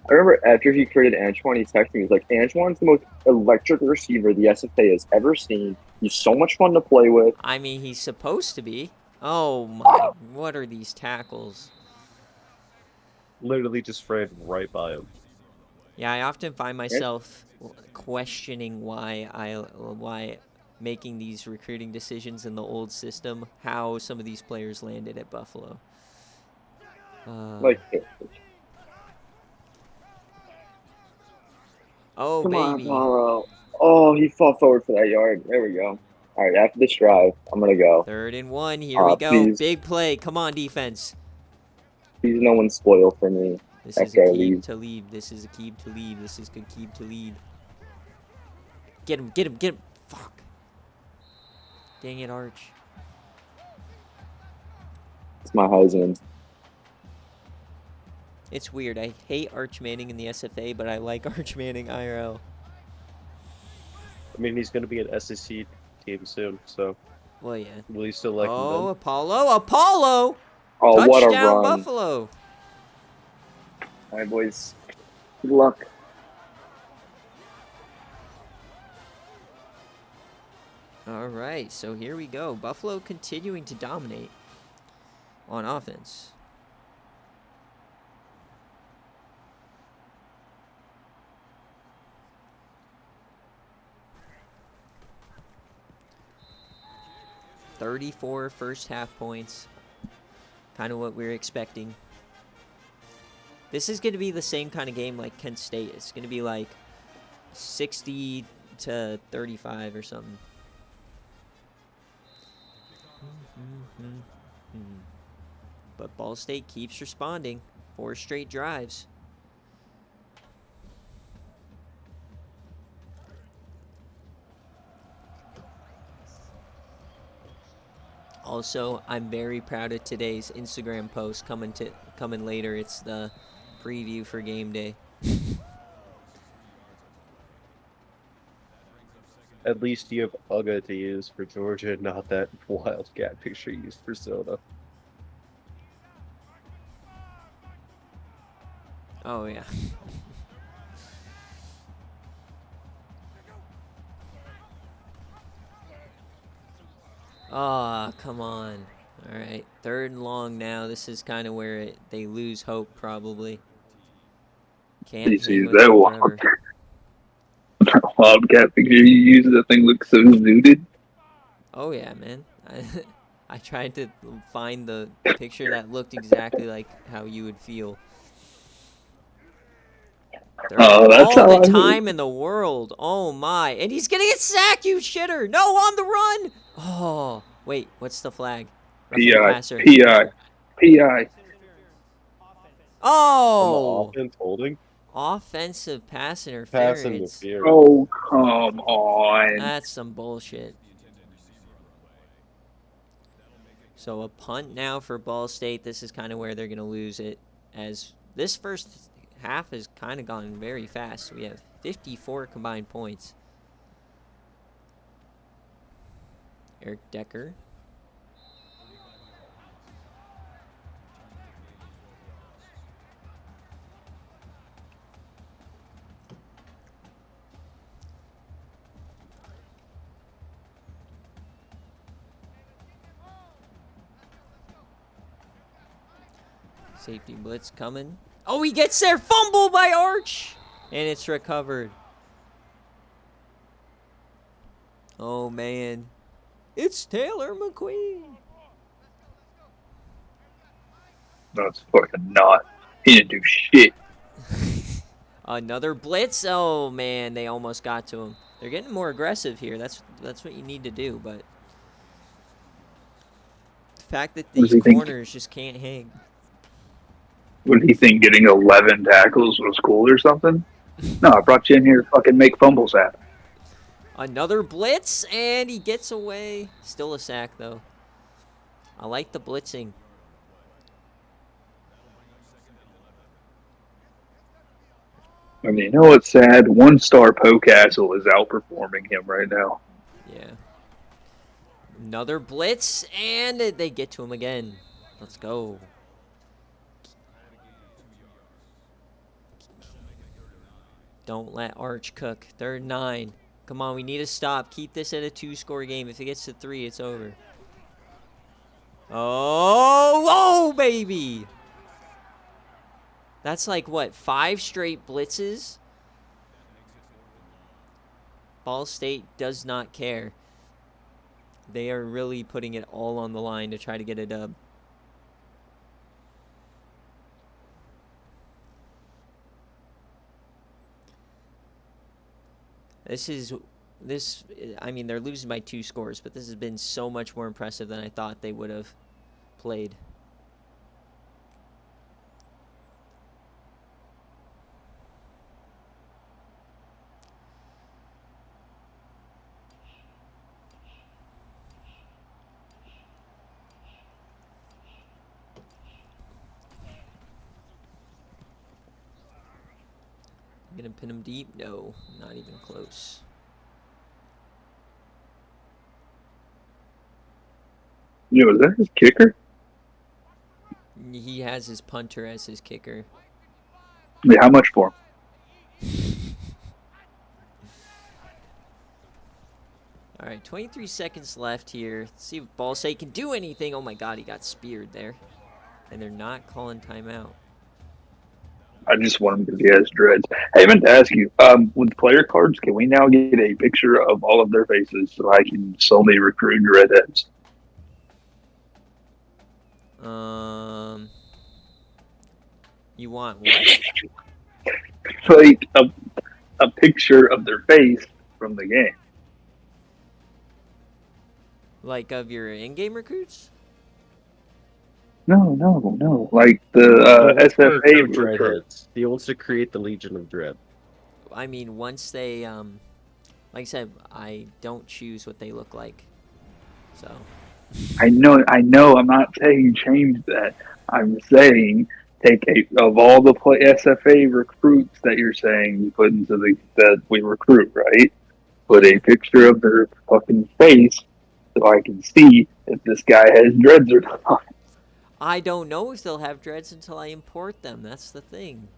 I remember after he created Antoine, he texted me. He's like, Antoine's the most electric receiver the SFA has ever seen. He's so much fun to play with. I mean, he's supposed to be. Oh, my. What are these tackles? Literally just ran right by him. Yeah, I often find myself questioning why making these recruiting decisions in the old system, how some of these players landed at Buffalo. Like, oh, come on, baby. Paulo. Oh, he fought forward for that yard. There we go. All right, after this drive, I'm going to go. 3rd and 1. Here we go. Please. Big play. Come on, defense. Please, no one spoil for me. This is after I Aqib leave. Talib. This is Aqib Talib. This is Aqib Talib. Get him, get him, get him. Fuck. Dang it, Arch. It's my husband. It's weird. I hate Arch Manning in the SFA, but I like Arch Manning IRL. I mean, he's going to be an SEC team soon, so Well, yeah. will you still like him Oh, then? Apollo! Apollo! Oh, Touchdown, what a run. Buffalo! All right, boys. Good luck. All right, so here we go. Buffalo continuing to dominate on offense. $34 first half points. Kind of what we were expecting. This is going to be the same kind of game like Kent State. It's going to be like 60 to 35 or something. But Ball State keeps responding. 4 straight drives. Also, I'm very proud of today's Instagram post coming later. It's the preview for game day. At least you have UGA to use for Georgia, not that Wildcat picture you used for Soda. Oh, yeah. Ah, come on. All right, 3rd and long now. This is kind of where they lose hope, probably. Can't You see hang with that them forever. Wildcat picture you use? That thing looks so zooted. Oh, yeah, man. I tried to find the picture that looked exactly like how you would feel. Oh, that's all how the I time in the world. Oh my. And he's gonna get sacked, you shitter. No, on the run. Oh, wait, what's the flag? Roughing the PI, passer. PI, PI. On the Oh, offense holding, offensive pass pass interference. interference. Oh, come on. That's some bullshit. So a punt now for Ball State. This is kind of where they're going to lose it, as this first half has kind of gone very fast. We have 54 combined points. Eric Decker. Safety blitz coming. Oh, he gets there. Fumble by Arch. And it's recovered. Oh, man. It's Taylor McQueen. That's fucking not. He didn't do shit. Another blitz. Oh, man. They almost got to him. They're getting more aggressive here. That's what you need to do. But the fact that What does these he think? corners just can't hang. What did he think? Getting 11 tackles was cool or something? No, I brought you in here to fucking make fumbles happen. Another blitz, and he gets away. Still a sack, though. I like the blitzing. I mean, you know what's sad? 1-star Castle is outperforming him right now. Yeah. Another blitz, and they get to him again. Let's go. Don't let Arch cook. 3rd and 9. Come on, we need to stop. Keep this at a 2-score game. If it gets to 3, it's over. Oh, baby. That's like, what, 5 straight blitzes? Ball State does not care. They are really putting it all on the line to try to get a dub. I mean, they're losing by 2 scores, but this has been so much more impressive than I thought they would have played. Gonna pin him deep? No, not even close. Yo, is that his kicker? He has his punter as his kicker. Yeah, how much for him? All right, 23 seconds left here. Let's see if Ball State can do anything. Oh my God, he got speared there. And they're not calling timeout. I just want him because he has dreads. Hey, I meant to ask you, with player cards, can we now get a picture of all of their faces so I can solely recruit redheads? You want what? Like a picture of their face from the game. Like of your in-game recruits? No. Like the SFA recruit. Dreadheads. He wants to create the Legion of Dread. I mean, once they, like I said, I don't choose what they look like. So. I know. I'm not saying change that. I'm saying take of all the SFA recruits that you're saying you put into that we recruit, right? Put a picture of their fucking face so I can see if this guy has dreads or not. I don't know if they'll have dreads until I import them. That's the thing.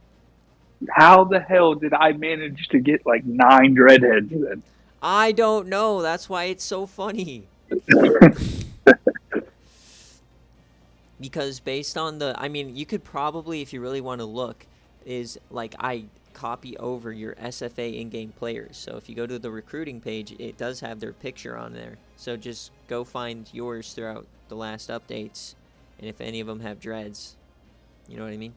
How the hell did I manage to get like 9 dreadheads then? I don't know. That's why it's so funny. Because based on I mean, you could probably, if you really want to look, is like I copy over your SFA in-game players. So if you go to the recruiting page, it does have their picture on there. So just go find yours throughout the last updates. And if any of them have dreads, you know what I mean?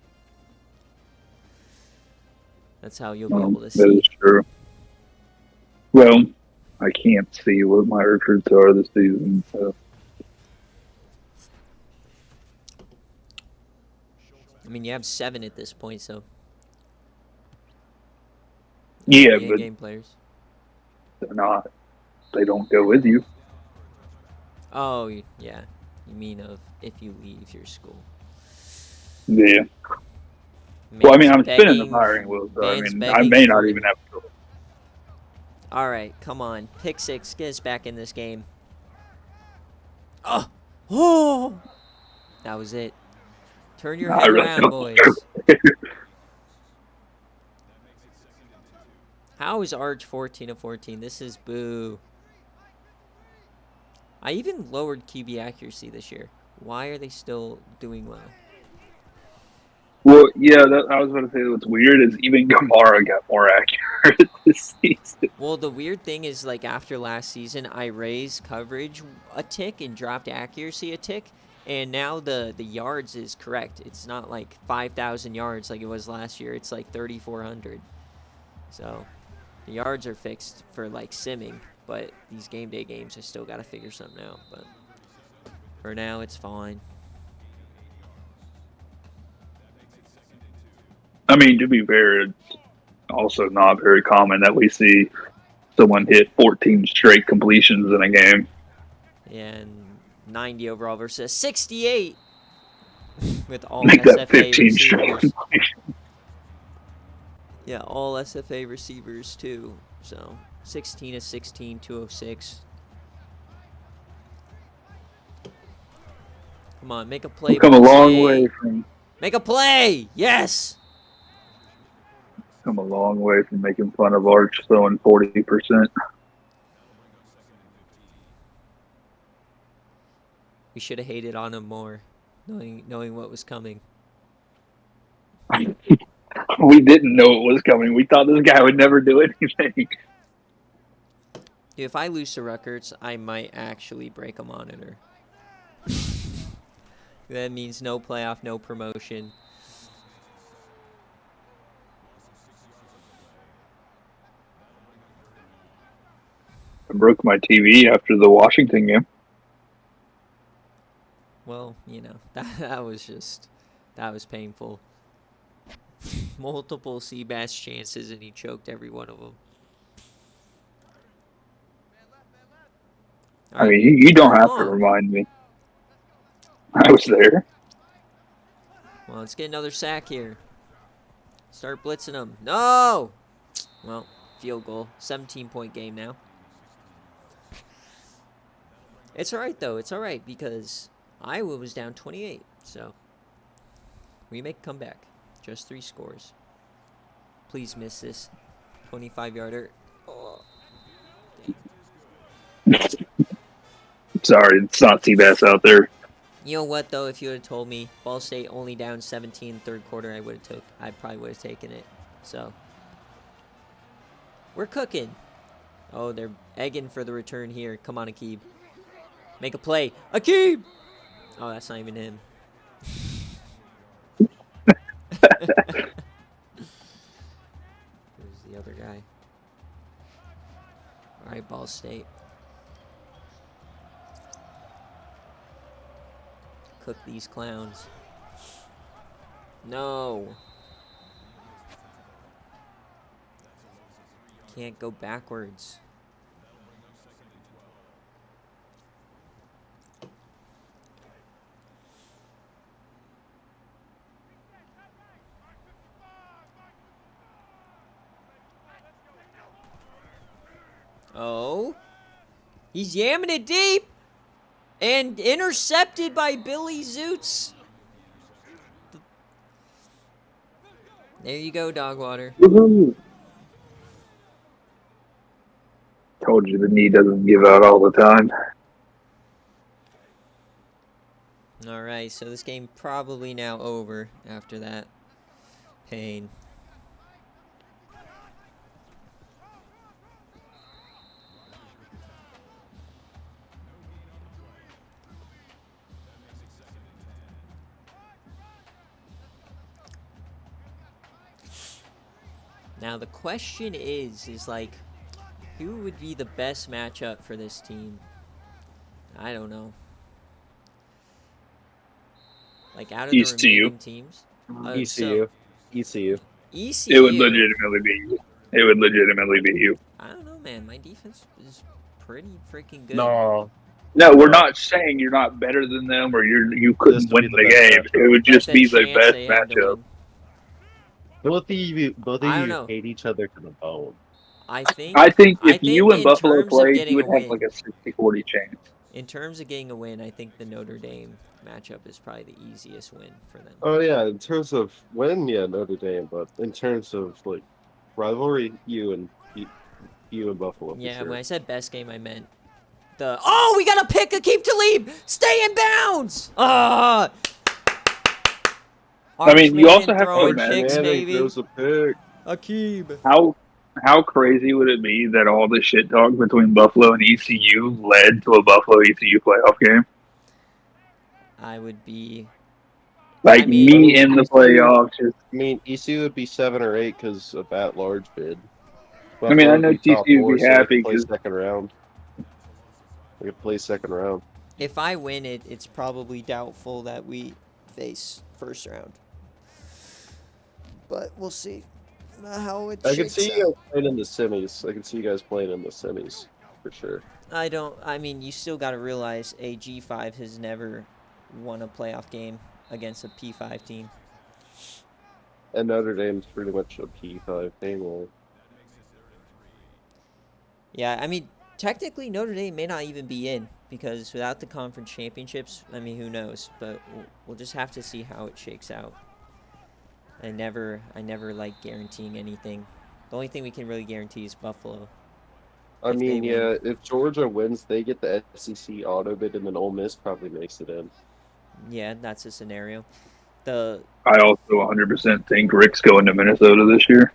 That's how you'll be able to That see. is true. Well, I can't see what my recruits are this season. So. I mean, you have 7 at this point, so. Yeah, Free but in-game players. they're not. They don't go with you. Oh, yeah. You mean of if you leave your school. Yeah. Well, I mean, I'm spinning the begging, firing wheel, so I Van's mean, I begging may not for even have to. All right, come on. Pick 6. Get us back in this game. Oh! Oh! That was it. Turn your I head really around, don't boys. How is Arch 14 of 14? This is boo. I even lowered QB accuracy this year. Why are they still doing well? Well, yeah, I was going to say what's weird is even Gamara got more accurate this season. Well, the weird thing is, like, after last season, I raised coverage a tick and dropped accuracy a tick, and now the yards is correct. It's not like 5,000 yards like it was last year. It's like 3,400. So the yards are fixed for, like, simming, but these game day games, I still got to figure something out. But for now, it's fine. I mean, to be fair, it's also not very common that we see someone hit 14 straight completions in a game. And 90 overall versus 68 with all Make that SFA 15 straight receivers. completions. Yeah, all SFA receivers too. So 16 of 16, 206. Come on, make a play. We've come a Ball long State. way from Make a play. Yes. making fun of Arch throwing 40%. We should have hated on him more, knowing what was coming. We didn't know it was coming. We thought this guy would never do anything. Dude, if I lose to Rutgers, I might actually break a monitor. That means no playoff, no promotion. I broke my TV after the Washington game. Well, you know, that was painful. Multiple Seabass chances, and he choked every one of them. I mean, you don't have to remind me. I was there. Well, let's get another sack here. Start blitzing them. No! Well, field goal. 17-point game now. It's all right, though. It's all right because Iowa was down 28. So we make a comeback. Just 3 scores. Please miss this 25-yarder. Oh. Sorry, it's not Seabass out there. You know what, though? If you would have told me Ball State only down 17 third quarter, I probably would have taken it. So we're cooking. Oh, they're egging for the return here. Come on, Akib. Make a play. Akib! Oh, that's not even him. Who's the other guy? All right, Ball State. Cook these clowns. No. Can't go backwards. Oh. He's yamming it deep. And intercepted by Billy Zoots. There you go, Dogwater. Woo-hoo. Told you the knee doesn't give out all the time. All right, so this game probably now over after that pain. Now the question is like, who would be the best matchup for this team? I don't know. Like out of the ECU. remaining teams, ECU. ECU. ECU. It would legitimately be you. It would legitimately be you. I don't know, man. My defense is pretty freaking good. No. No, we're not saying you're not better than them or you couldn't This would win be the the best game. matchup. It would Just just a be the chance best they have to matchup. win. Both of I don't you know. hate each other to the bone. I think if you and in Buffalo terms of play, getting you a would have win, like a 60-40 chance. in terms of getting a win, I think the Notre Dame matchup is probably the easiest win for them. Oh yeah, in terms of win, yeah, Notre Dame, but in terms of like rivalry, you and Buffalo. Yeah, for when sure. I said best game, I meant the. Oh, we got to pick a keep to leave. Stay in bounds. Ah. I mean, you also have to throwing imagine picks, Manning baby. throws a pick. Akib. how crazy would it be that all this shit talk between Buffalo and ECU led to a Buffalo ECU playoff game? I would be. Like I mean, me in the ECU playoffs. I mean, ECU would be 7 or 8 because of at-large bid. I mean, Buffalo I would know be top TCU 4, would be so they happy could play because second round. They could play second round. if I win it, it's probably doubtful that we face first round. But we'll see how it I can shakes see you out. guys playing in the semis. I can see you guys playing in the semis for sure. I mean, you still got to realize a G5 has never won a playoff game against a P5 team. And Notre Dame's pretty much a P5 thing. Yeah, I mean, technically Notre Dame may not even be in because without the conference championships, I mean, who knows? But we'll just have to see how it shakes out. I never like guaranteeing anything. The only thing we can really guarantee is Buffalo. I If they mean, win. yeah, if Georgia wins, they get the SEC auto bid, and then Ole Miss probably makes it in. Yeah, that's a scenario. I also 100% think Rick's going to Minnesota this year.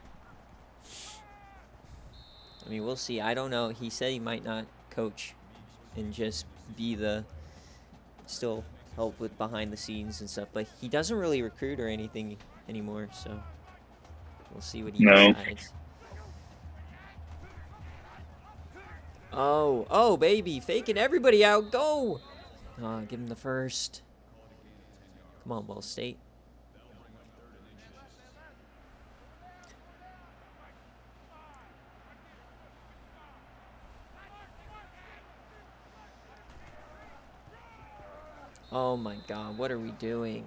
I mean, we'll see. I don't know. He said he might not coach and just be still help with behind the scenes and stuff, but he doesn't really recruit or anything anymore, so we'll see what he decides. Oh, baby, faking everybody out. Go! Oh, give him the first. Come on, Ball State. Oh my God, what are we doing?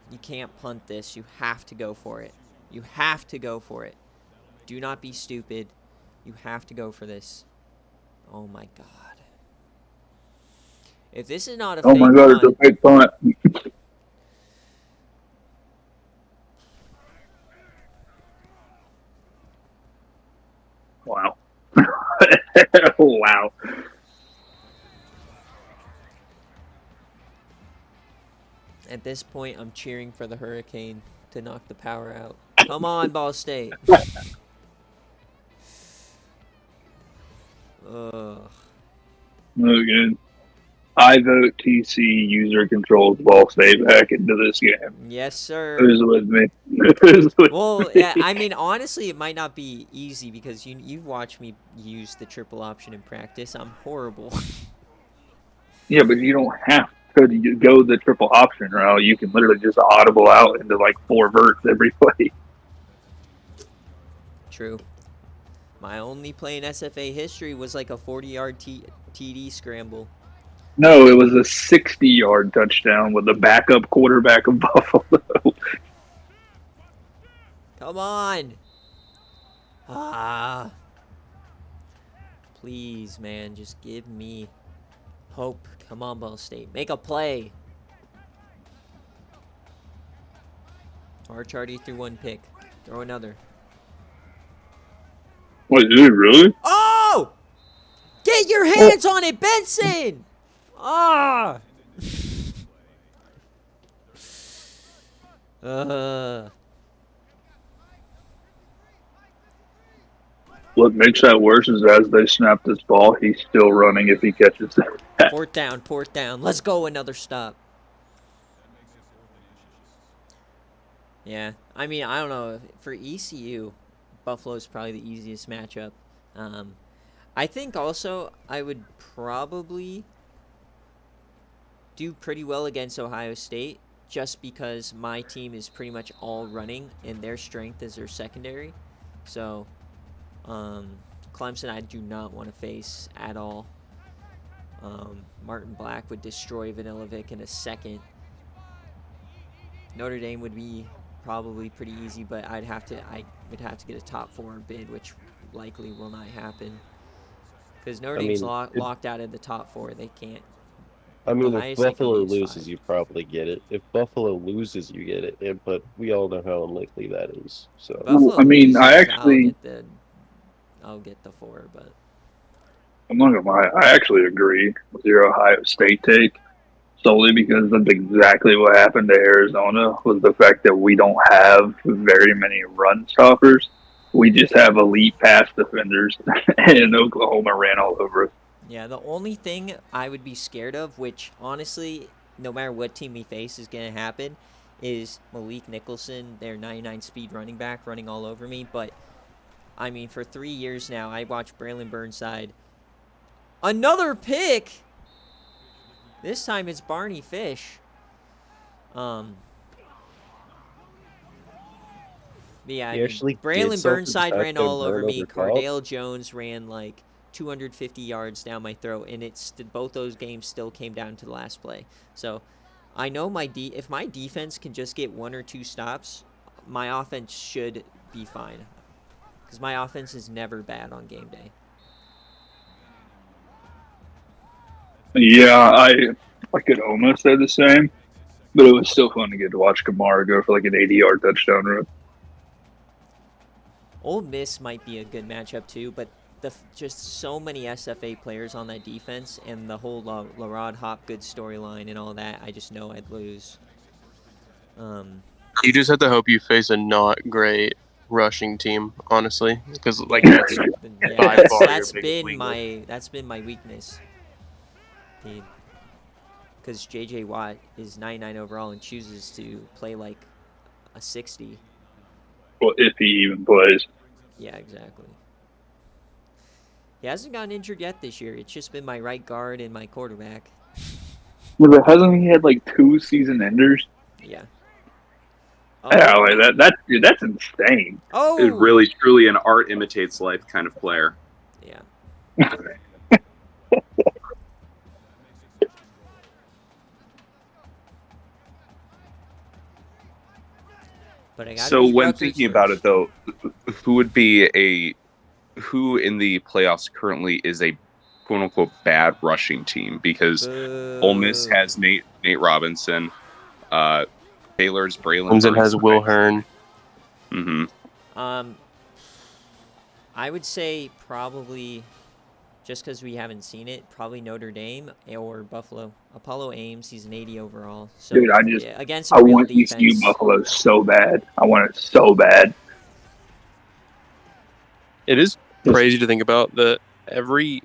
You can't punt this. You have to go for it. You have to go for it. Do not be stupid. You have to go for this. Oh my God. If this is not a fake Oh my God, punt, it's a fake punt. Wow. Wow. at this point, I'm cheering for the Hurricane to knock the power out. Come on, Ball State. Ugh. Again, I vote TC user controls Ball State back into this game. Yes, sir. Who's with me? Who's with Well, me? I mean, honestly, it might not be easy because you've watched me use the triple option in practice. I'm horrible. Yeah, but you don't have to go the triple option route. You can literally just audible out into like 4 verts every play. True. My only play in SFA history was like a 40-yard TD scramble. No, it was a 60-yard touchdown with the backup quarterback of Buffalo. Come on. Ah. Please, man, just give me hope. Come on, Ball State. Make a play. Arch already threw 1 pick. Throw another. Wait, did it really? Oh! Get your hands on it, Benson! Ah! What makes that worse is as they snap this ball, he's still running if he catches it. Fourth down. Let's go, another stop. Yeah, I mean, I don't know. For ECU, Buffalo's probably the easiest matchup. I think also I would probably do pretty well against Ohio State just because my team is pretty much all running and their strength is their secondary. So Clemson I do not want to face at all. Martin Black would destroy Vanilla Vic in a second. Notre Dame would be probably pretty easy, but I would have to get a top 4 bid, which likely will not happen. Because Notre Dame's locked out of the top 4. They can't. I mean, Ohio if State Buffalo can be loses, 5. you probably get it. If Buffalo loses, you get it. But we all know how unlikely that is. So Buffalo I mean, loses, I actually, I'll get the 4, but I'm not gonna lie, I actually agree with your Ohio State take solely because that's exactly what happened to Arizona was the fact that we don't have very many run stoppers. We just have elite pass defenders, and Oklahoma ran all over us. yeah, the only thing I would be scared of, which honestly, no matter what team we face is going to happen, is Malik Nicholson, their 99 speed running back, running all over me. But, I mean, for 3 years now, I watched Braylon Burnside. Another pick! This time it's Barney Fish. Yeah, Braylon Burnside ran all over me. Cardale Jones ran like 250 yards down my throat, and both those games still came down to the last play. So I know if my defense can just get 1 or 2 stops, my offense should be fine. Because my offense is never bad on game day. Yeah, I could almost say the same, but it was still fun to get to watch Kamara go for like an 80-yard touchdown run. Ole Miss might be a good matchup too, but just so many SFA players on that defense and the whole LaRod Hopgood storyline and all that, I just know I'd lose. You just have to hope you face a not great rushing team, honestly, because like that's been my weakness. Because J.J. Watt is 99 overall and chooses to play like a 60. Well, if he even plays. Yeah, exactly. He hasn't gotten injured yet this year. It's just been my right guard and my quarterback. But hasn't he had like 2 season enders? Yeah. Yeah, like that's insane. Oh, It really, truly an art imitates life kind of player. Yeah. But so when thinking about it, though, who in the playoffs currently is a quote unquote bad rushing team? Because Ole Miss has Nate Robinson, Baylor's Braylon Clemson has Will Hearn. I would say probably, just because we haven't seen it, probably Notre Dame or Buffalo. Apollo Ames, he's an 80 overall. So dude, against I want ECU Buffalo so bad. I want it so bad. It is crazy to think about that every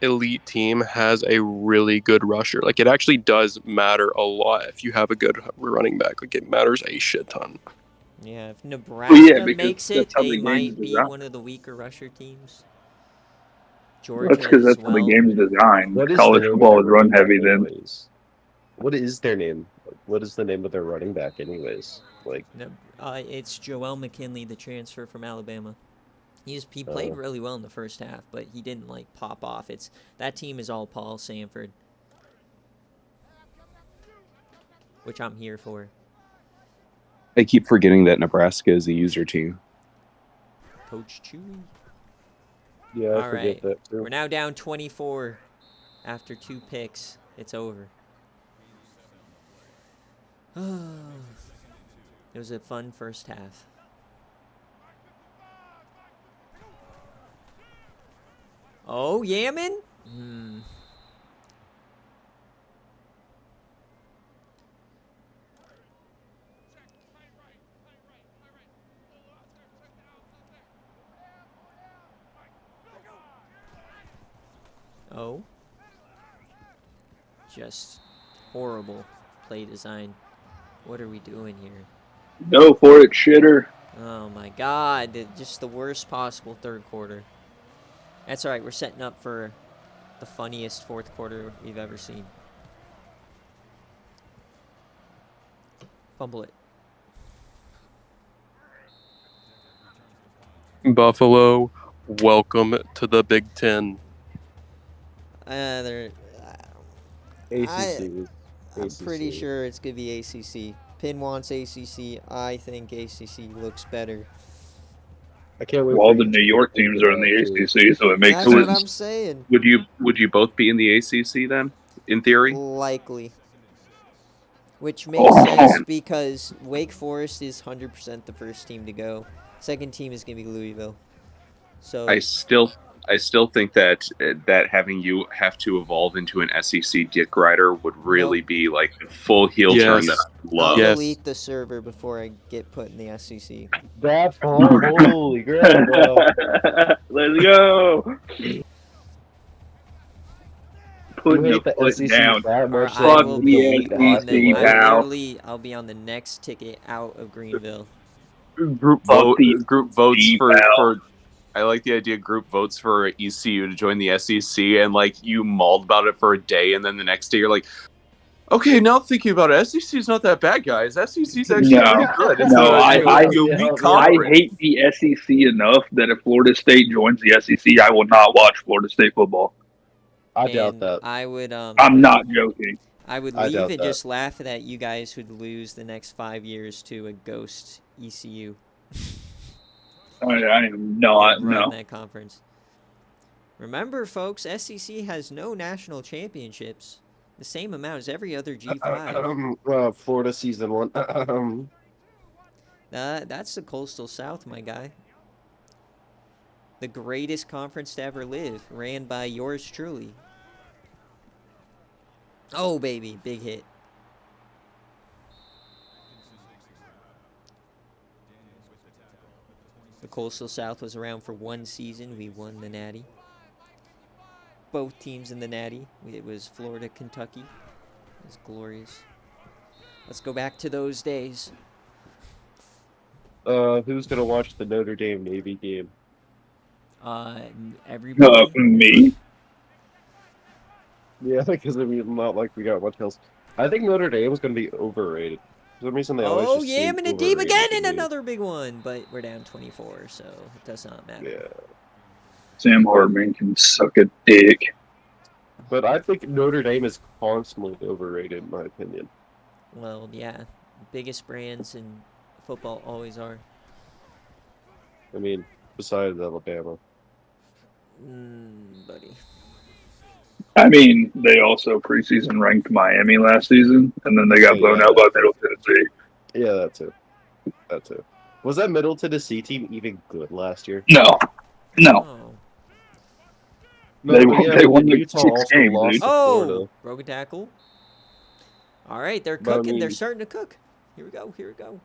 elite team has a really good rusher. Like, it actually does matter a lot if you have a good running back. Like, it matters a shit ton. Yeah, if Nebraska makes it, they might be one of the weaker rusher teams. Georgia that's because that's how the game's designed. College football is run heavy then. What is their name? What is the name of their running back anyways? Like, it's Joel McKinley, the transfer from Alabama. He played really well in the first half, but he didn't like pop off. That team is all Paul Sanford, which I'm here for. I keep forgetting that Nebraska is a user team. Coach Chewy. Yeah, I forget that too. We're now down 24 after 2 picks. It's over. It was a fun first half. Oh, Yaman? Oh. Just horrible play design. What are we doing here? Go for it, shitter. Oh my God! Just the worst possible third quarter. That's all right. We're setting up for the funniest fourth quarter we've ever seen. Fumble it. Buffalo, welcome to the Big Ten. They're. ACC. I'm pretty sure it's gonna be ACC. Pin wants ACC. I think ACC looks better. I can't wait. Well, for the you New to York think teams of are in that, the too. ACC, so it makes That's sense. what I'm saying. Would you both be in the ACC then, in theory? Likely. Which makes Oh, sense because Wake Forest is 100% the first team to go. Second team is gonna be Louisville. So I still think that having you have to evolve into an SEC dick rider would really be like a full heel turn that Yes. I I'll love. Yes. delete the server before I get put in the SEC. That far? Holy crap, bro. Let's go. You Putting hate the the foot SEC down. that Or much I that will you be delete the on the. hockey I life? will I'll be on the next ticket out of Greenville. Group Fuck the votes SEC, for pal. I like the idea. Group votes for ECU to join the SEC, and like you mauled about it for a day, and then the next day you're like, okay, now thinking about it, SEC is not that bad, guys. SEC's actually No, pretty good. It's no, a Yeah, weak yeah. I conference. hate the SEC enough that if Florida State joins the SEC, I will not watch Florida State football. I doubt And that. I would I'm not joking. I would I leave doubt and that. just laugh that you guys would lose the next 5 years to a ghost ECU. I am not. And run No. that conference. Remember, folks, SEC has no national championships. The same amount as every other G5. Florida season 1. That's the Coastal South, my guy. The greatest conference to ever live, ran by yours truly. Oh, baby, big hit. The Coastal South was around for one season. We won the Natty. Both teams in the Natty. It was Florida, Kentucky. It was glorious. Let's go back to those days. Who's gonna watch the Notre Dame Navy game? Everybody. Me. Yeah, because I mean, not like we got much else. I think Notre Dame is gonna be overrated. For some reason, they always Oh, just yeah, seem and a deep overrated again to in me. another big one. But we're down 24, so it does not matter. Yeah, Sam Hartman can suck a dick. but I think Notre Dame is constantly overrated, in my opinion. Well, yeah. Biggest brands in football always are. I mean, besides Alabama. Buddy. I mean, they also preseason ranked Miami last season, and then they got blown out by Middle Tennessee. Yeah, that too. That too. Was that Middle Tennessee team even good last year? No. Oh. They but won like Utah 6 also games, lost dude. to Oh, Florida. broken tackle. All right, they're But I cooking. They're mean- starting to cook. Here we go. Here we go.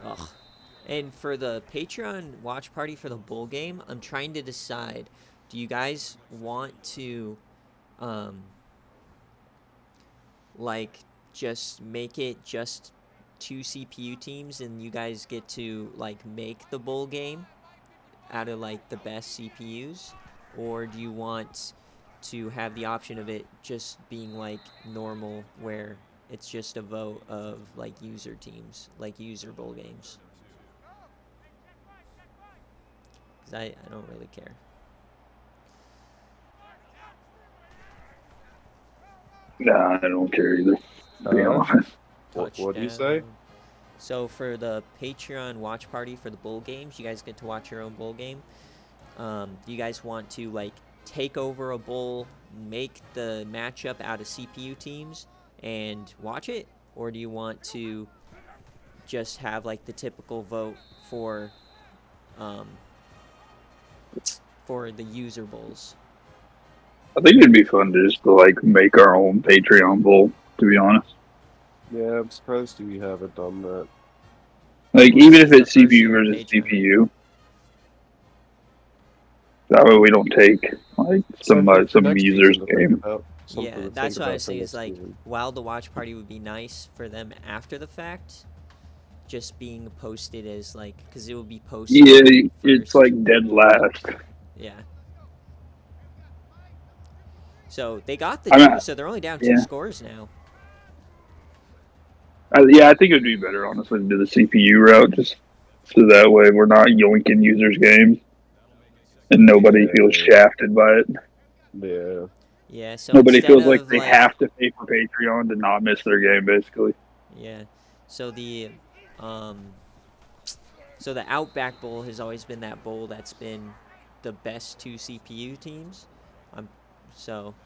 Ugh. And for the Patreon watch party for the bowl game, I'm trying to decide, do you guys want to like just make it just 2 CPU teams and you guys get to like make the bowl game out of like the best CPUs, or do you want to have the option of it just being like normal where it's just a vote of like user teams, like user bowl games? Because I don't really care. Nah, I don't care either. To be honest. What do you say? Touchdown. So for the Patreon watch party for the bowl games, you guys get to watch your own bowl game. Do you guys want to like take over a bowl, make the matchup out of CPU teams, and watch it, or do you want to just have like the typical vote for the user bowls? I think it'd be fun just to like make our own Patreon bowl, to be honest. Yeah, I'm surprised we haven't done that. Like, Well, even this if is it's the first CPU year of versus Patreon. CPU. That way we don't take like some Something for some next users season to think game. about. Something Yeah, to that's think what I about was for saying. Is next like, season. while the watch party would be nice for them after the fact, just being posted as like, because it will be posted Yeah, it's first. like dead last. Yeah. So they got the I mean, two, so they're only down 2 yeah. scores now. Yeah, I think it would be better, honestly, to do the CPU route, just so that way we're not yoinking users' games and nobody feels Yeah. shafted by it. Yeah. Yeah, so Nobody instead feels like of they like, have to pay for Patreon to not miss their game, basically. yeah, so the Outback Bowl has always been that bowl that's been the best 2 CPU teams. So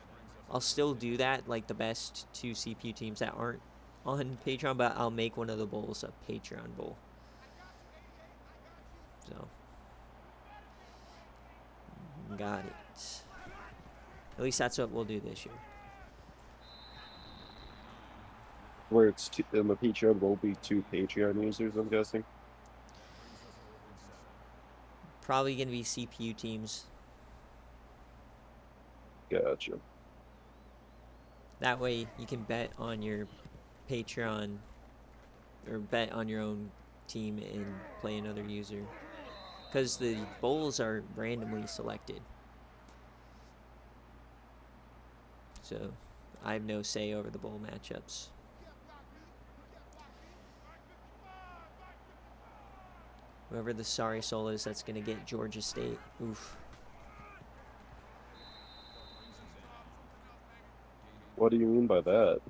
I'll still do that, like the best 2 CPU teams that aren't on Patreon, but I'll make one of the bowls a Patreon bowl. So got it. At least that's what we'll do this year. Where it's the Patreon will be 2 Patreon users, I'm guessing. Probably gonna be CPU teams. Gotcha. That way you can bet on your Patreon or bet on your own team and play another user. Because the bowls are randomly selected. So I have no say over the bowl matchups. Whoever the sorry soul is that's going to get Georgia State. Oof. What do you mean by that?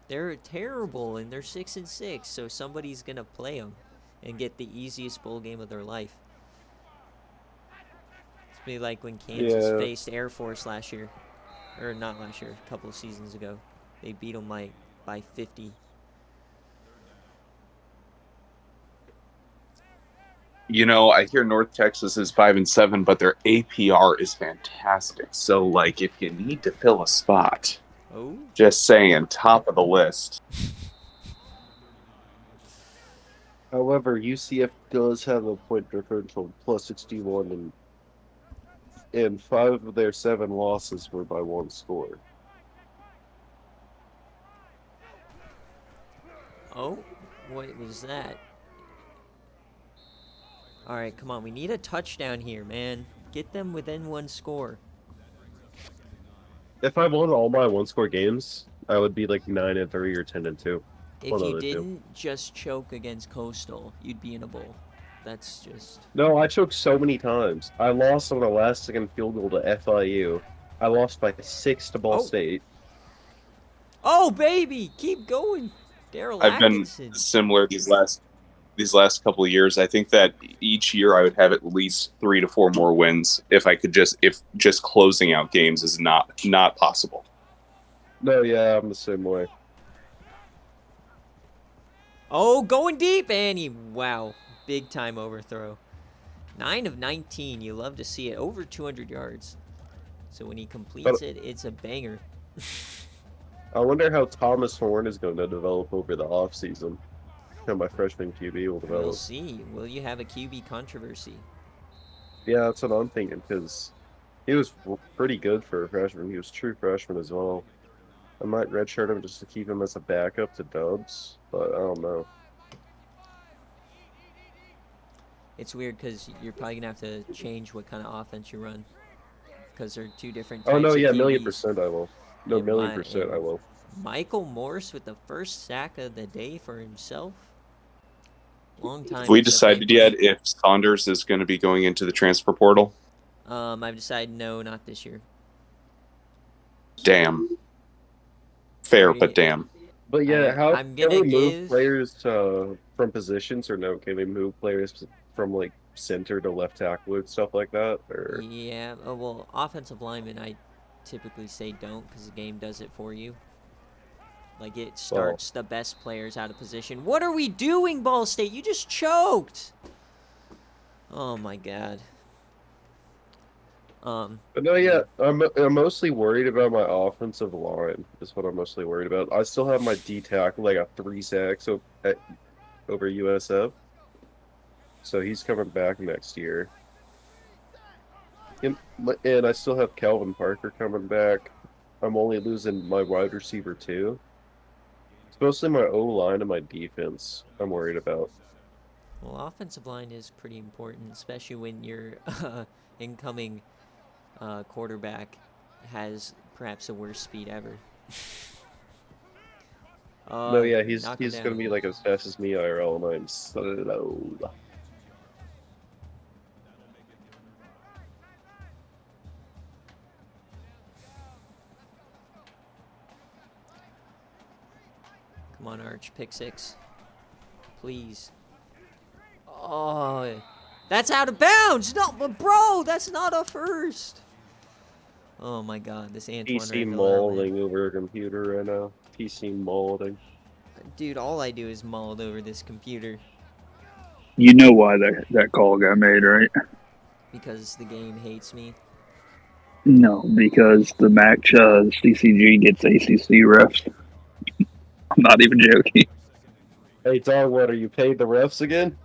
They're terrible and they're 6-6, so somebody's going to play them and get the easiest bowl game of their life. It's be like when Kansas Yeah. faced Air Force last year. Or not last year, a couple of seasons ago. They beat them like by 50. You know, I hear North Texas is 5-7, but their APR is fantastic. So, like, if you need to fill a spot, Oh? just saying, top of the list. However, UCF does have a point differential of plus 61, and 5 of their 7 losses were by 1 score. Oh? What was that? Alright, come on. We need a touchdown here, man. Get them within 1 score. If I won all my 1-score games, I would be like 9-3 or 10-2. If One of you the two. didn't just choke against Coastal, you'd be in a bowl. That's just... No, I choked so many times. I lost on a last-second field goal to FIU. I lost by 6 to Ball Oh. State. Oh, baby! Keep going! Daryl I've been Atkinson. similar these last couple of years. I think that each year I would have at least 3 to 4 more wins if just closing out games is not possible. No, yeah, I'm the same way. Oh, going deep, Annie. Wow. Big time overthrow. 9 of 19. You love to see it. Over 200 yards. So when he completes it, it's a banger. I wonder how Thomas Horn is going to develop over the offseason. How my freshman QB will develop. We'll see. Will you have a QB controversy? Yeah, that's what I'm thinking, because he was pretty good for a freshman. He was a true freshman as well. I might redshirt him just to keep him as a backup to Dubs, but I don't know. It's weird because you're probably going to have to change what kind of offense you run. Because they're 2 different types Oh, no, of yeah, QBs. 1,000,000% I will. No, And 1,000,000% I will. Michael Morse with the first sack of the day for himself. Long time. Have we SFA decided player. yet if Saunders is going to be going into the transfer portal? I've decided no, not this year. Damn. Fair, Already- but damn. But yeah, how I'm can gonna we move give- players from positions, or no? Can we move players from like center to left tackle and stuff like that? Or Yeah, well, offensive linemen, I typically say don't because the game does it for you. Like, it starts the best players out of position. What are we doing, Ball State? You just choked! Oh, my God. But no, yeah, I'm mostly worried about my offensive line. Is what I'm mostly worried about. I still have my D tackle. I got 3 sacks over USF, so he's coming back next year. And I still have Calvin Parker coming back. I'm only losing my wide receiver too. It's mostly my O-line and my defense I'm worried about. Well, offensive line is pretty important, especially when your incoming quarterback has perhaps the worst speed ever. No, yeah, he's knock him gonna down. be like as fast as me IRL, and I'm slow. Come on, Arch. Pick 6. Please. Oh, that's out of bounds. No, but bro, that's not a first. Oh my God, this Antoine PC Randall, man. mauling over a computer right now. PC mauling. Dude, all I do is mauled over this computer You know why that call got made, right? because the game hates me. No, because the CCG gets ACC refs. I'm not even joking. Hey, dog, what are you paid the refs again?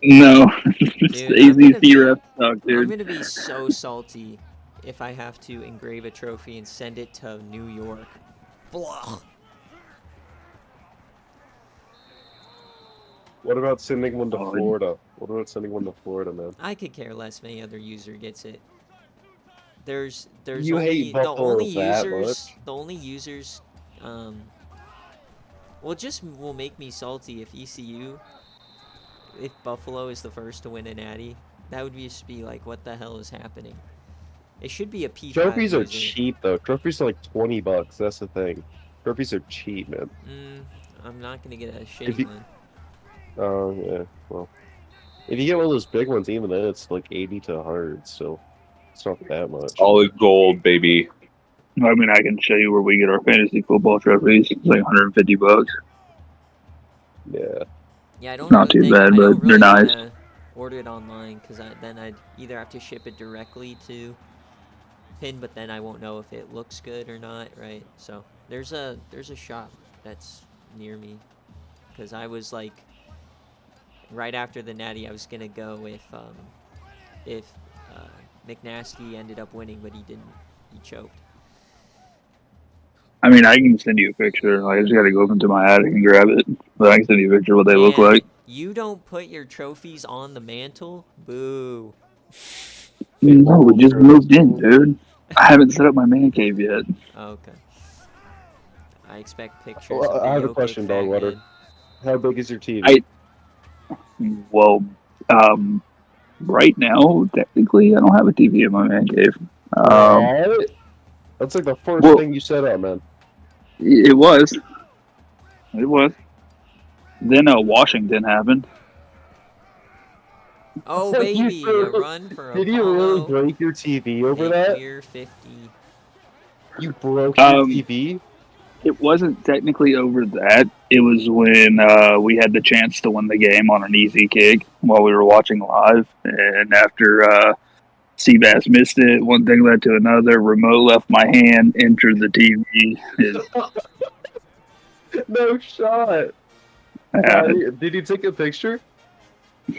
No, just Dude, the ACC refs suck, I'm dude. gonna be so salty if I have to engrave a trophy and send it to New York. Blah. What about sending one to Oh, Florida? What about sending one to Florida, man? I could care less if any other user gets it. There's You only hate Buffalo that much? the only users well just will make me salty if Buffalo is the first to win a natty. That would just be like, what the hell is happening? It should be a P5 Trophies are user. cheap though. Trophies are like $20. That's the thing. Trophies are cheap, man. I'm not gonna get a If shitty you- one. Oh yeah. Well, if you get one of those big ones, even then it's like 80 to 100. Still, it's not that much. Solid gold, baby. I mean, I can show you where we get our fantasy football trophies. It's like $150. Yeah. Yeah, I don't Not too bad, I don't but they're really nice. wanna order it online because then I'd either have to ship it directly to Pin, but then I won't know if it looks good or not, right? So there's a shop that's near me because I was like right after the natty I was gonna go if McNasty ended up winning, but he didn't. He choked. I mean, I can send you a picture. Like, I just got to go up into my attic and grab it. But I can send you a picture of what they look Man, like. you don't put your trophies on the mantle? Boo. No, we just moved in, dude. I haven't set up my man cave yet. Oh, okay. I expect pictures Well, of the I have a Jokic question, fat Dogwater. head. How big is your TV? Well, right now, technically, I don't have a TV in my man cave. What? That's like the first well- thing you said out, man. It was. It was. Then Washington happened. Oh, Did you baby, a really- run for Did you really Apollo. break your TV over A that? clear 50. You broke your Um, TV? It wasn't technically over that. It was when we had the chance to win the game on an easy kick while we were watching live. And after Seabass missed it, one thing led to another. Remote left my hand, entered the TV. No shot. Did you take a picture?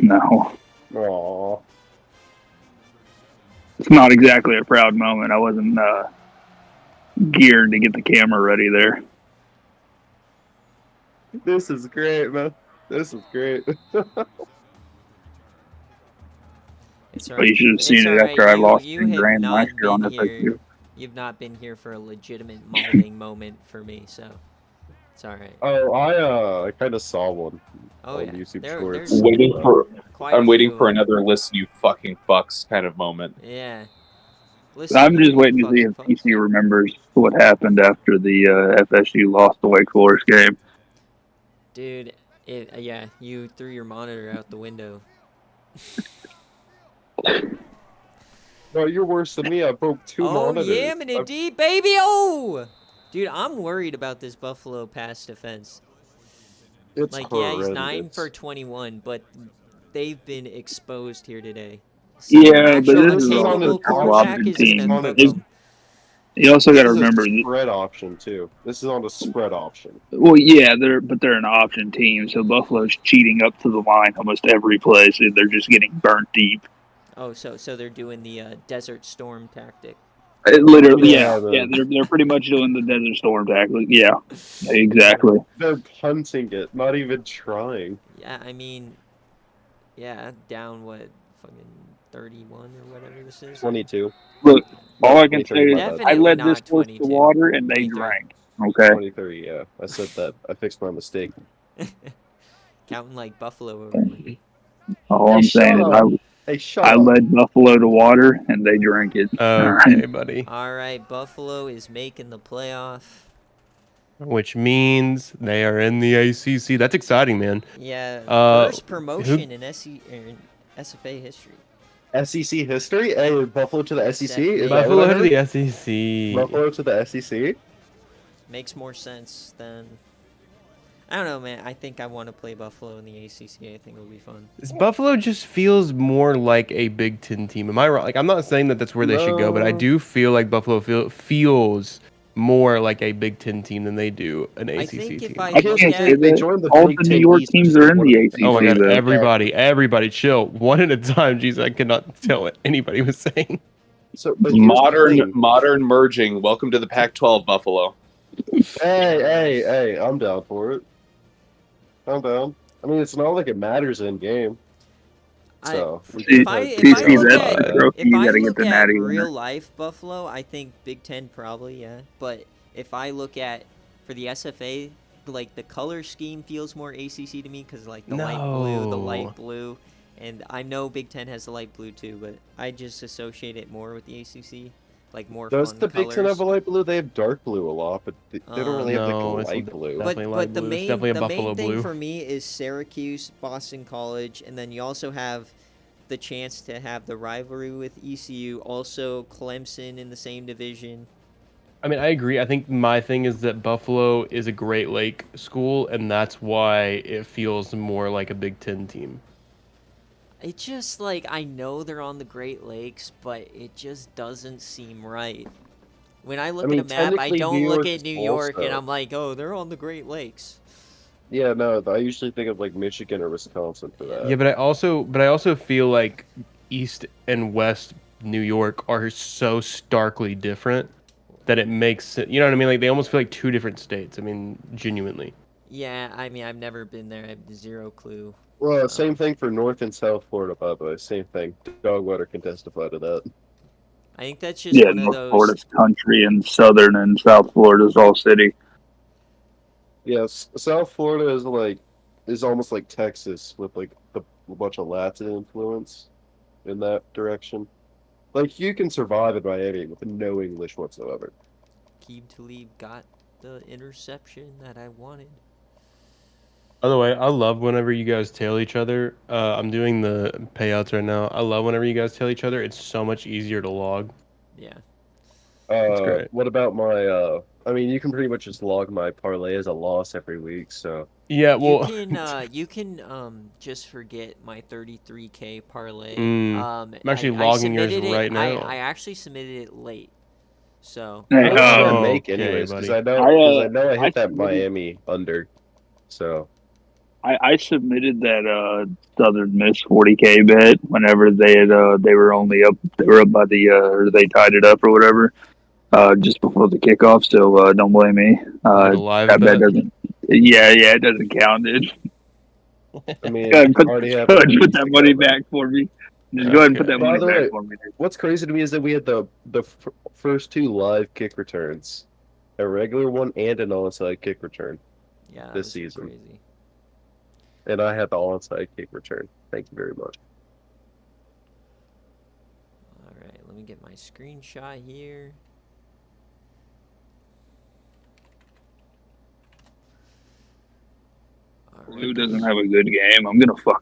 No. Aw. It's not exactly a proud moment. I wasn't geared to get the camera ready there. This is great, man. This is great. It's But you should have seen it after I lost 10 grand last year on FAQ. You've not been here for a legitimate molding moment for me, so it's all right. Oh, I kind of saw one Oh on yeah, YouTube there's Shorts. I'm waiting few for of them. another listen, you fucking fucks kind of moment. Yeah. I'm just waiting to see fucking if fucks. PC remembers what happened after the FSU lost the Wake Forest game. Dude, yeah, you threw your monitor out the window. No, you're worse than me. I broke 2 monitors. Oh yeah, indeed, baby. Oh, dude, I'm worried about this Buffalo pass defense. It's Like, horrendous. yeah, he's 9 for 21, but they've been exposed here today. Yeah, but Actual this is on capable the quarterback option is gonna team. come. You also got to This is a remember. spread option too. This is on the spread option. Well, yeah, they're an option team, so Buffalo's cheating up to the line almost every play, so they're just getting burnt deep. Oh, so they're doing the Desert Storm tactic. It literally, Yeah, yeah. man. They're pretty much doing the Desert Storm tactic. Yeah, exactly. They're punting it, not even trying. Yeah, I mean, yeah, down what, fucking 31 or whatever this is. 22. Look, No, all I can 23, say my is bad. I Definitely led this not horse to 22. water and they 23. drank. Okay. 23, yeah. I said that. I fixed my mistake. Counting like Buffalo over here. All Hey, I'm shut saying is up. Hey, shut I up. led Buffalo to water and they drank it. All right. Okay, buddy. All right, Buffalo is making the playoff. Which means they are in the ACC. That's exciting, man. Yeah, Uh, first promotion in SFA history. SEC history? Hey, Buffalo to the SEC? Is that Buffalo what I Buffalo to heard? the SEC. Buffalo to the SEC? Makes more sense than... I don't know, man. I think I want to play Buffalo in the ACC. I think it'll be fun. Buffalo just feels more like a Big Ten team. Am I wrong? Like, I'm not saying that that's where they should go, but I No. do feel like Buffalo feels more like a Big Ten team than they do an ACC think if team. I I look can't at- say They that. joined the All Big the New Ten York East, teams which is are in one the of ACC. Oh my God! though. Everybody, chill. One at a time. Jeez, I could not tell what anybody was saying. So, but here's the thing. Modern merging. Welcome to the Pac-12, Buffalo. Hey, I'm down for it. I'm down. I mean, it's not like it matters in game. So, we See, If I look that's at the trophy. if You I got to get look the at natty real winner. life Buffalo, I think Big Ten probably, yeah. But if I look at for the SFA, like the color scheme feels more ACC to me because like the light blue, and I know Big Ten has the light blue too, but I just associate it more with the ACC, like more does fun the Big Ten have colors. a light blue? They have dark blue a lot, but they don't really have like No, the it's light blue. definitely light But the blue. It's main definitely a the Buffalo main thing blue. for me is Syracuse, Boston College, and then you also have the chance to have the rivalry with ECU, also Clemson in the same division. I mean, I agree. I think my thing is that Buffalo is a Great Lake school, and that's why it feels more like a Big Ten team. It just like I know they're on the Great Lakes, but it just doesn't seem right. When I look mean, at a map, I technically, don't New look York at is New York and also. I'm like, oh, they're on the Great Lakes. Yeah, no, I usually think of like Michigan or Wisconsin for Yeah. that. Yeah, but I also feel like East and West New York are so starkly different that it makes it, you know what I mean? Like they almost feel like two different states. I mean, genuinely. Yeah, I mean, I've never been there. I have zero clue. Well, same thing for North and South Florida, by the way. Same thing. Dogwater can testify to that. I think that's just Yeah, one of North those. Florida's country and Southern and South Florida's all city. Yes, South Florida is almost like Texas with like a bunch of Latin influence in that direction. Like you can survive in Miami with no English whatsoever. Keeb Talib got the interception that I wanted. By the way, I love whenever you guys tail each other. I'm doing the payouts right now. I love whenever you guys tail each other. It's so much easier to log. Yeah. It's great. What about my I mean you can pretty much just log my parlay as a loss every week, so Yeah, You well, can just forget my 33K parlay. I'm actually I logging yours submitted it. right now. I actually submitted it late. So Hey, what did I Oh, make okay, anyways? buddy. I know I I hit that submitted, Miami under. So I submitted that Southern Miss 40K bet whenever they were only up by the or they tied it up or whatever just before the kickoff. So don't blame me. Was it a live That bet bet? doesn't. Yeah, it doesn't count, dude. I mean Go ahead, I already have go a ahead and put weeks that to money go though. back for me. Just go ahead and put that Okay. By money the back way, for me, dude. what's crazy to me is that we had the first two live kick returns, a regular one and an onside kick return yeah, that this was season, crazy. and I had the onside kick return. Thank you very much. All right, let me get my screenshot here. All Blue right. doesn't have a good game. I'm gonna fucking